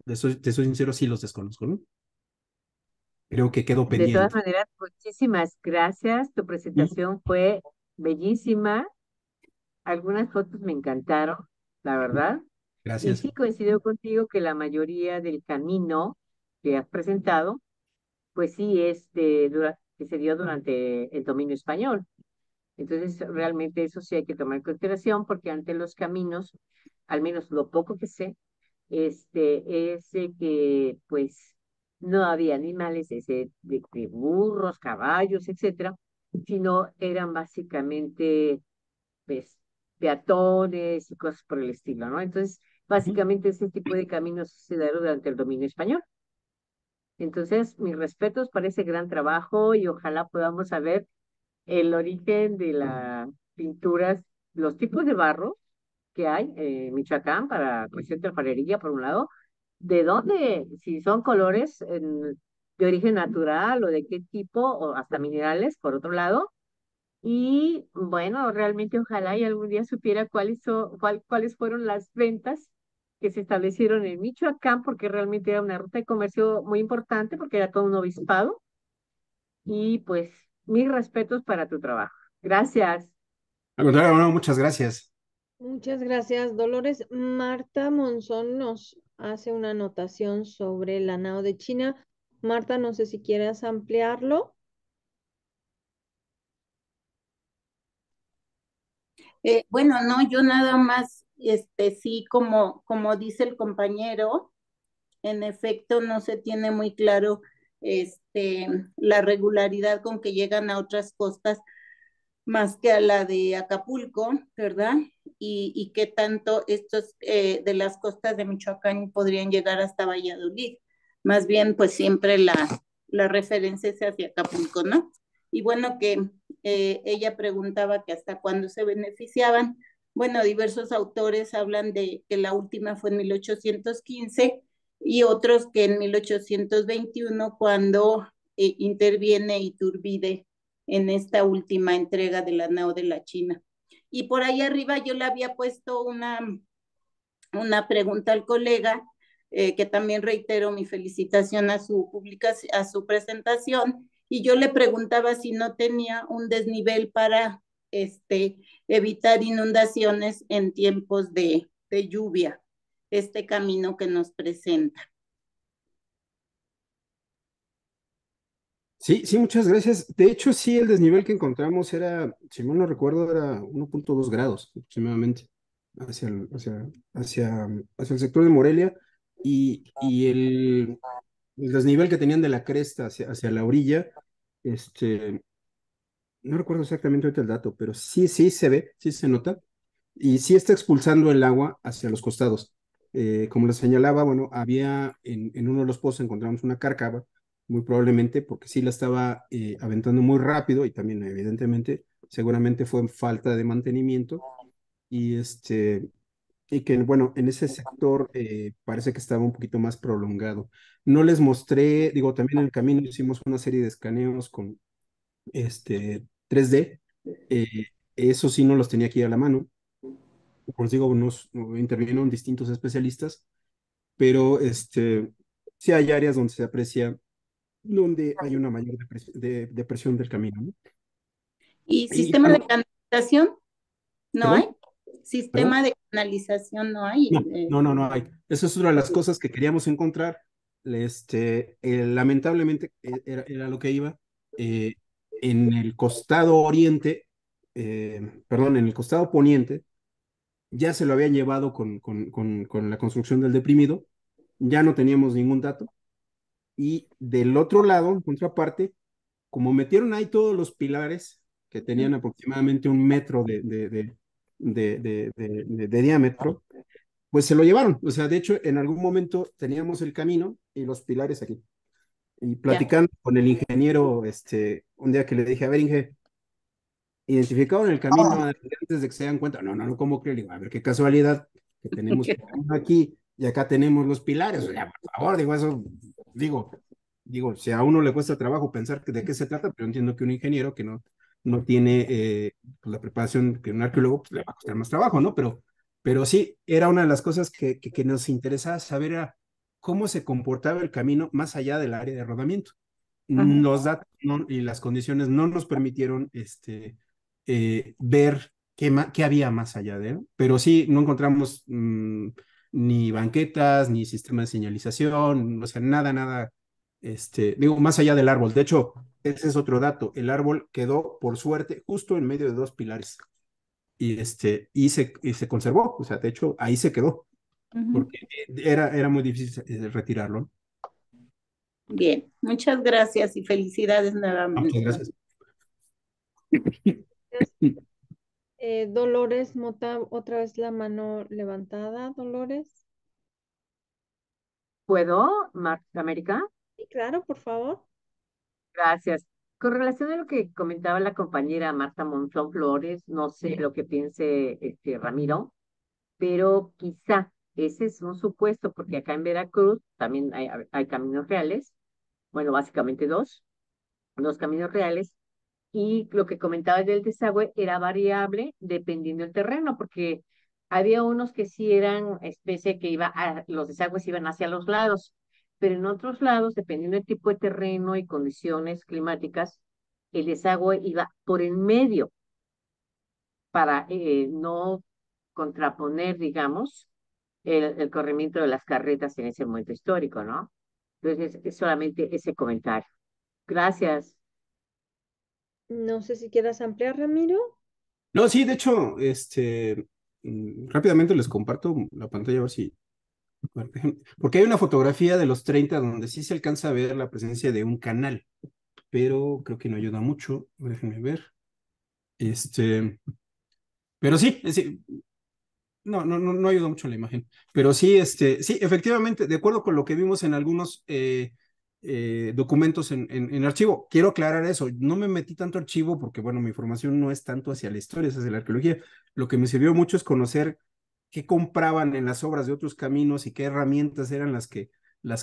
te soy sincero, sí los desconozco, ¿no? Creo que quedó De todas pendiente. maneras, muchísimas gracias. Tu Mm, presentación fue bellísima. Algunas fotos me encantaron, la verdad. Y Gracias. sí coincido contigo que la mayoría del camino que has presentado, pues sí es que se dio durante el dominio español. Entonces, realmente eso sí hay que tomar en consideración porque ante los caminos, al menos lo poco que sé, es de que pues no había animales de burros, caballos, etcétera, sino eran básicamente pues, peatones y cosas por el estilo, ¿no? Entonces, Ujú. básicamente ese tipo de caminos se dieron durante el dominio español. Entonces, mis respetos para ese gran trabajo y ojalá podamos saber el origen de las pinturas, los tipos de barro que hay en Michoacán para cuestión de alfarería, por un lado, de dónde, si son colores de origen natural o de qué tipo, o hasta minerales, por otro lado. Y bueno, realmente ojalá y algún día supiera cuáles fueron las ventas que se establecieron en Michoacán, porque realmente era una ruta de comercio muy importante, porque era todo un obispado. Y pues, mis respetos para tu trabajo. Gracias. Al contrario, no, muchas gracias. Muchas gracias, Dolores. Marta Monzón nos hace una anotación sobre la nao de China. Marta, no sé si quieras ampliarlo. Bueno, no, yo nada más, sí, como dice el compañero, en efecto no se tiene muy claro, este, la regularidad con que llegan a otras costas más que a la de Acapulco, ¿verdad? Y qué tanto estos de las costas de Michoacán podrían llegar hasta Valladolid. Más bien, pues siempre la referencia es hacia Acapulco, ¿no? Y bueno, que ella preguntaba que hasta cuándo se beneficiaban. Bueno, diversos autores hablan de que la última fue en 1815 y otros que en 1821 cuando interviene Iturbide en esta última entrega de la nao de la China. Y por ahí arriba yo le había puesto una pregunta al colega, que también reitero mi felicitación a su publicación, a su presentación, y yo le preguntaba si no tenía un desnivel para evitar inundaciones en tiempos de lluvia, este camino que nos presenta. Sí, sí, muchas gracias. De hecho, sí, el desnivel que encontramos era, si mal no recuerdo, era 1.2 grados aproximadamente hacia el sector de Morelia y el desnivel que tenían de la cresta hacia la orilla, este, no recuerdo exactamente ahorita el dato, pero sí, sí se ve, sí se nota y sí está expulsando el agua hacia los costados. Como les señalaba, bueno, había en uno de los pozos encontramos una cárcava, muy probablemente porque sí la estaba aventando muy rápido y también evidentemente seguramente fue falta de mantenimiento y y que bueno, en ese sector parece que estaba un poquito más prolongado. No les mostré, digo, también en el camino hicimos una serie de escaneos con 3D, eh, eso sí no los tenía aquí a la mano, como les digo, intervinieron distintos especialistas, pero sí hay áreas donde se aprecia, donde hay una mayor depresión del camino, ¿no? ¿Y Y, sistema de bueno, canalización no hay? ¿perdón? Sistema ¿Perdón? de canalización no hay. No hay. Esa es una de las cosas que queríamos encontrar. Lamentablemente era lo que iba. eh, en el costado oriente, perdón, en el costado poniente, ya se lo habían llevado con la construcción del deprimido, ya no teníamos ningún dato. Y del otro lado, en contraparte, como metieron ahí todos los pilares que tenían aproximadamente 1 metro de diámetro, pues se lo llevaron. O sea, de hecho, en algún momento teníamos el camino y los pilares aquí. Y Ya, platicando con el ingeniero, un día que le dije, a ver, Inge, identificaron el camino antes de que se den cuenta. No, ¿cómo creo? Le digo, a ver, qué casualidad que tenemos el camino aquí y acá tenemos los pilares. O sea, por favor, digo, eso, digo, si a uno le cuesta trabajo pensar de qué se trata, pero entiendo que un ingeniero que no tiene pues, la preparación que un arqueólogo, pues le va a costar más trabajo, ¿no? Pero sí, era una de las cosas que nos interesaba saber era cómo se comportaba el camino más allá del área de rodamiento. Los datos y las condiciones no nos permitieron ver qué había más allá de él, pero sí, no encontramos ni banquetas, ni sistema de señalización, o sea, nada, digo, más allá del árbol. De hecho, ese es otro dato, el árbol quedó, por suerte, justo en medio de dos pilares y se conservó, o sea, de hecho, ahí se quedó, porque era muy difícil retirarlo. bien, muchas gracias y felicidades Muchas nuevamente. gracias. Dolores Mota, otra vez la mano levantada, Dolores. ¿Puedo, América? Sí, claro, por favor. Gracias. Con relación a lo que comentaba la compañera Marta Monzón Flores, no sé lo que piense Ramiro, pero quizá ese es un supuesto, porque acá en Veracruz también hay caminos reales, bueno, básicamente dos caminos reales, y lo que comentaba del desagüe era variable dependiendo del terreno, porque había unos que sí eran especie que los desagües iban hacia los lados, pero en otros lados, dependiendo del tipo de terreno y condiciones climáticas, el desagüe iba por en medio para no contraponer, digamos, el corrimiento de las carretas en ese momento histórico, ¿no? Entonces, es solamente ese comentario. Gracias. No sé si quieras ampliar, Ramiro. No, sí, de hecho, rápidamente les comparto la pantalla a ver si, porque hay una fotografía de los 30 donde sí se alcanza a ver la presencia de un canal, pero creo que no ayuda mucho, déjenme ver, pero sí, no ayuda mucho la imagen, pero sí, sí, efectivamente, de acuerdo con lo que vimos en algunos documentos en archivo. Quiero aclarar eso, no me metí tanto archivo porque, bueno, mi formación no es tanto hacia la historia, es hacia la arqueología. Lo que me sirvió mucho es conocer qué compraban en las obras de otros caminos y qué herramientas eran las que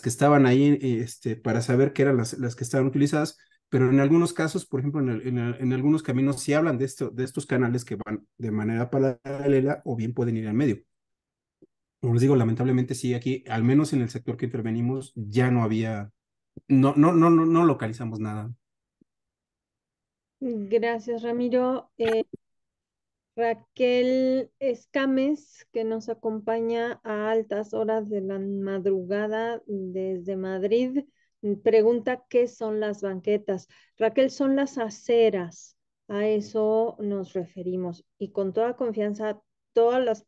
estaban ahí para saber qué eran las que estaban utilizadas. Pero en algunos casos, por ejemplo, en algunos caminos sí hablan de estos canales que van de manera paralela o bien pueden ir en medio. Como les digo, lamentablemente sí, aquí, al menos en el sector que intervenimos, ya no había, no localizamos nada. Gracias, Ramiro. Raquel Escames, que nos acompaña a altas horas de la madrugada desde Madrid, pregunta qué son las banquetas. Raquel, son las aceras, a eso nos referimos. Y con toda confianza, todas las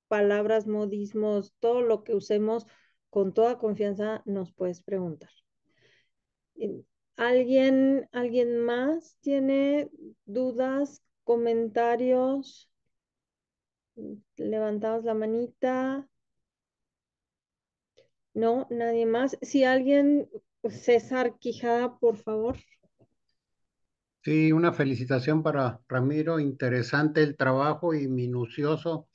palabras, modismos, todo lo que usemos, con toda confianza nos puedes preguntar. ¿Alguien más tiene dudas, comentarios? Levantamos la manita. No, nadie más. Si alguien, César Quijada, por favor. Sí, una felicitación para Ramiro, interesante el trabajo y minucioso,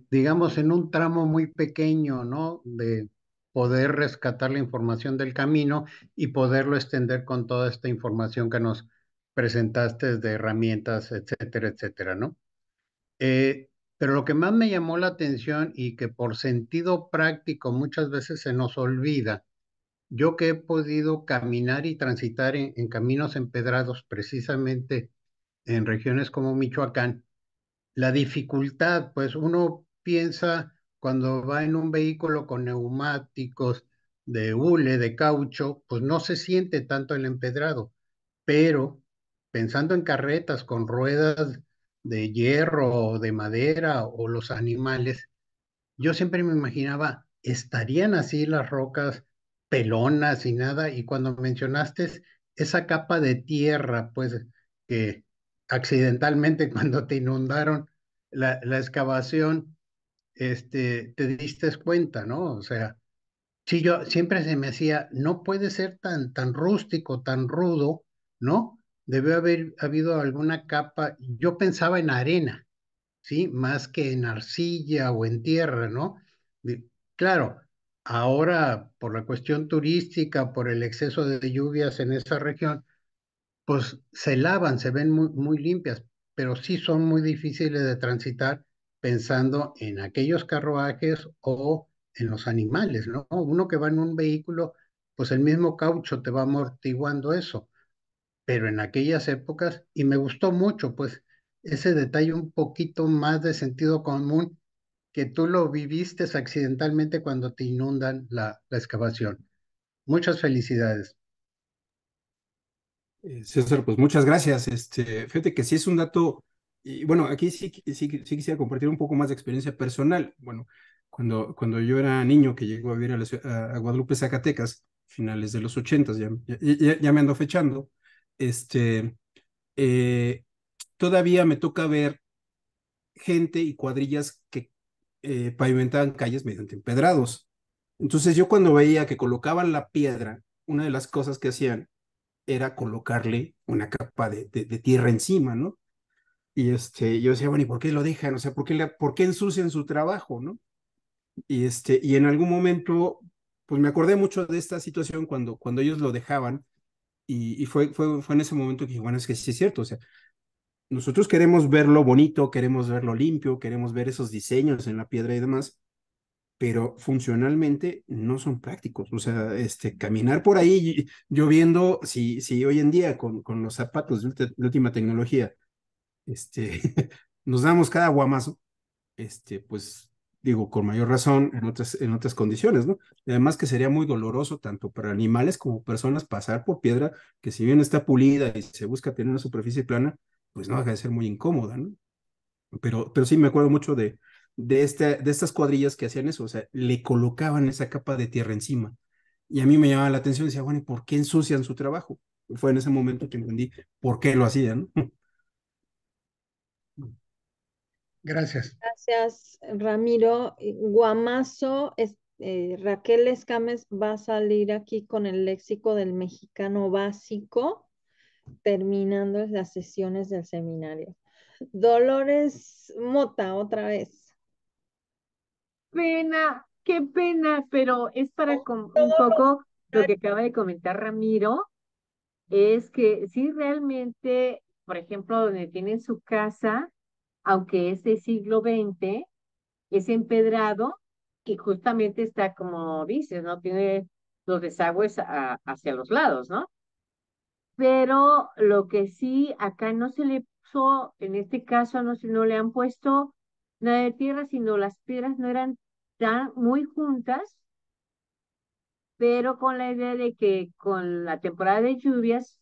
digamos, en un tramo muy pequeño, ¿no? De poder rescatar la información del camino y poderlo extender con toda esta información que nos presentaste de herramientas, etcétera, etcétera, ¿no? Pero lo que más me llamó la atención y que por sentido práctico muchas veces se nos olvida, yo que he podido caminar y transitar en caminos empedrados precisamente en regiones como Michoacán, la dificultad, pues uno piensa cuando va en un vehículo con neumáticos de hule, de caucho, pues no se siente tanto el empedrado, pero pensando en carretas con ruedas de hierro o de madera o los animales, yo siempre me imaginaba, ¿estarían así las rocas pelonas y nada? Y cuando mencionaste esa capa de tierra, pues que accidentalmente cuando te inundaron la excavación, te diste cuenta, ¿no? O sea, sí, yo siempre se me hacía, no puede ser tan rústico, tan rudo, ¿no? Debe haber habido alguna capa, yo pensaba en arena, ¿sí? Más que en arcilla o en tierra, ¿no? Claro, ahora por la cuestión turística, por el exceso de lluvias en esa región, pues se lavan, se ven muy limpias, pero sí son muy difíciles de transitar pensando en aquellos carruajes o en los animales, ¿no? Uno que va en un vehículo, pues el mismo caucho te va amortiguando eso, pero en aquellas épocas, y me gustó mucho, pues ese detalle un poquito más de sentido común que tú lo viviste accidentalmente cuando te inundan la excavación. Muchas felicidades. César, pues muchas gracias. Fíjate que sí es un dato, y bueno, aquí sí quisiera compartir un poco más de experiencia personal. Bueno, cuando yo era niño que llegó a vivir a Guadalupe, Zacatecas, finales de los ochentas, ya me ando fechando, este, eh, todavía me toca ver gente y cuadrillas que pavimentaban calles mediante empedrados. Entonces yo cuando veía que colocaban la piedra, una de las cosas que hacían era colocarle una capa de tierra encima, ¿no? Y yo decía, bueno, ¿y por qué lo dejan? O sea, ¿por qué ensucian su trabajo, no? Y en algún momento, pues me acordé mucho de esta situación cuando ellos lo dejaban y fue en ese momento que dije, bueno, es que sí es cierto, o sea, nosotros queremos verlo bonito, queremos verlo limpio, queremos ver esos diseños en la piedra y demás, pero funcionalmente no son prácticos. O sea, caminar por ahí lloviendo, si hoy en día con los zapatos de última tecnología, este, nos damos cada guamazo, pues digo, con mayor razón en otras condiciones, ¿no? Y además que sería muy doloroso tanto para animales como personas pasar por piedra que si bien está pulida y se busca tener una superficie plana, pues no deja de ser muy incómoda, ¿no? Pero sí me acuerdo mucho de estas cuadrillas que hacían eso, o sea, le colocaban esa capa de tierra encima. Y a mí me llamaba la atención, decía, bueno, ¿y por qué ensucian su trabajo? Fue en ese momento que entendí por qué lo hacían, ¿no? Gracias. Gracias, Ramiro. Guamazo, Raquel Escames va a salir aquí con el léxico del mexicano básico, terminando las sesiones del seminario. Dolores Mota, otra vez. Pena, qué pena, pero es para un Todos poco lo los que acaba de comentar Ramiro, es que sí realmente, por ejemplo, donde tienen su casa, aunque es de siglo XX, es empedrado y justamente está como dices, ¿no? Tiene los desagües hacia los lados, ¿no? Pero lo que sí, acá no se le puso, en este caso no le han puesto nada de tierra, sino las piedras no eran tan muy juntas, pero con la idea de que con la temporada de lluvias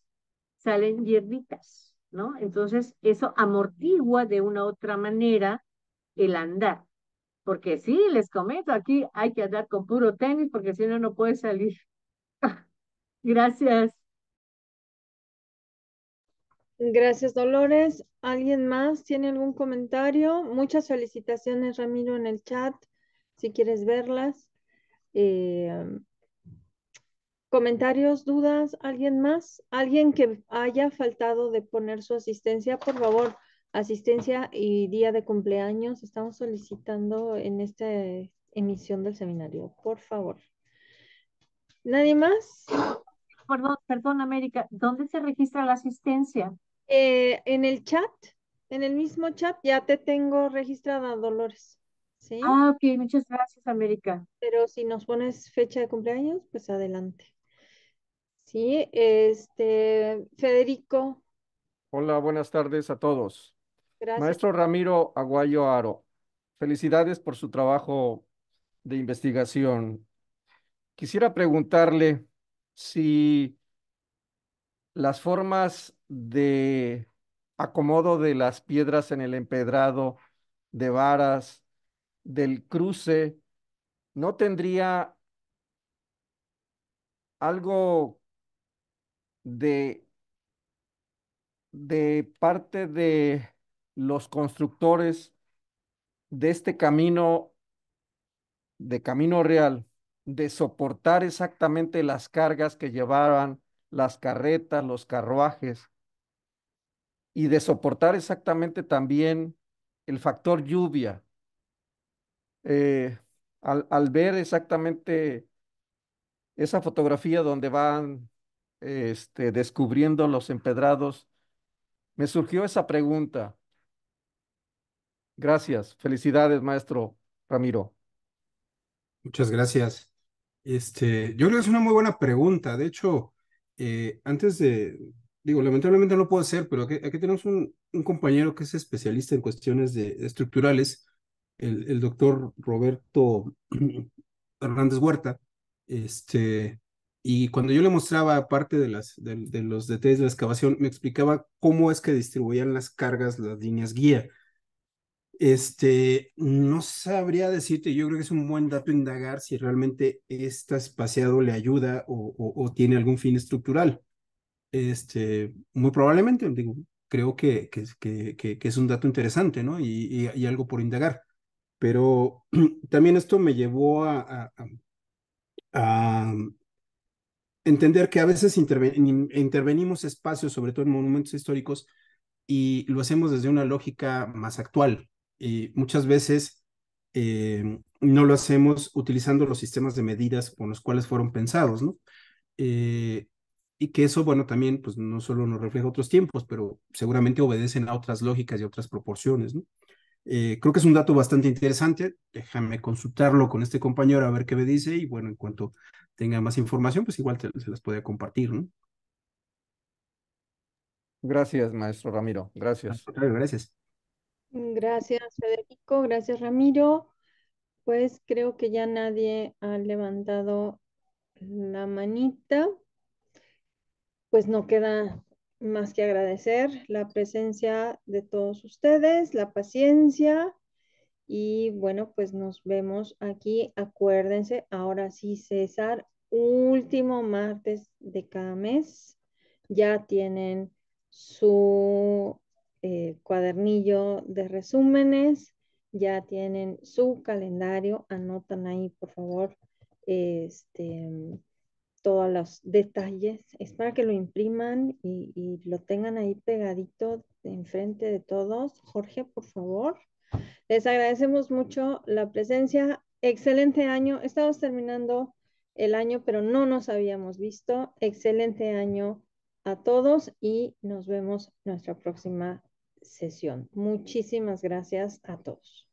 salen hierbitas, ¿no? Entonces eso amortigua de una u otra manera el andar. Porque sí, les comento, aquí hay que andar con puro tenis porque si no, no puede salir. Gracias. Gracias, Dolores. ¿Alguien más tiene algún comentario? Muchas felicitaciones, Ramiro, en el chat, si quieres verlas. Eh, ¿Comentarios, dudas? ¿Alguien más? ¿Alguien que haya faltado de poner su asistencia? Por favor, asistencia y día de cumpleaños. Estamos solicitando en esta emisión del seminario. Por favor. ¿Nadie más? Perdón, América, ¿dónde se registra la asistencia? En el chat, en el mismo chat, ya te tengo registrada, Dolores. ¿Sí? Ah, ok, muchas gracias, América. Pero si nos pones fecha de cumpleaños, pues adelante. Sí, Federico, Hola, buenas tardes a todos. gracias. Maestro Ramiro Aguayo Aro, felicidades por su trabajo de investigación. Quisiera preguntarle si las formas de acomodo de las piedras en el empedrado, de varas, del cruce, ¿no tendría algo de, de parte de los constructores de este camino, de camino real, de soportar exactamente las cargas que llevaban las carretas, los carruajes, y de soportar exactamente también el factor lluvia? Eh, al ver exactamente esa fotografía donde van descubriendo los empedrados, me surgió esa pregunta. Gracias. Felicidades, maestro Ramiro. Muchas gracias. Yo creo que es una muy buena pregunta. De hecho, antes de, digo, lamentablemente no lo puedo hacer, pero aquí tenemos un compañero que es especialista en cuestiones estructurales, el doctor Roberto Hernández Huerta. Este, y cuando yo le mostraba parte de los detalles de la excavación, me explicaba cómo es que distribuían las cargas, las líneas guía. No sabría decirte, yo creo que es un buen dato indagar si realmente este espaciado le ayuda o tiene algún fin estructural. Muy probablemente, digo, creo que es un dato interesante, ¿no? Y algo por indagar. Pero también esto me llevó a entender que a veces intervenimos espacios, sobre todo en monumentos históricos, y lo hacemos desde una lógica más actual. Y muchas veces no lo hacemos utilizando los sistemas de medidas con los cuales fueron pensados, ¿no? Eh, y que eso, bueno, también, pues no solo nos refleja otros tiempos, pero seguramente obedecen a otras lógicas y otras proporciones, ¿no? Creo que es un dato bastante interesante. Déjame consultarlo con este compañero a ver qué me dice y bueno, en cuanto tenga más información, pues igual se las puede compartir, ¿no? Gracias, maestro Ramiro. Al Gracias. contrario, gracias. Gracias, Federico. Gracias, Ramiro. Pues creo que ya nadie ha levantado la manita. Pues no queda más que agradecer la presencia de todos ustedes, la paciencia y bueno, pues nos vemos aquí. Acuérdense, ahora sí, César, último martes de cada mes. Ya tienen su cuadernillo de resúmenes, ya tienen su calendario. Anotan ahí, por favor, todos los detalles. Es para que lo impriman y lo tengan ahí pegadito enfrente de todos. Jorge, por favor. Les agradecemos mucho la presencia. Excelente año. Estamos terminando el año, pero no nos habíamos visto. Excelente año a todos y nos vemos en nuestra próxima sesión. Muchísimas gracias a todos.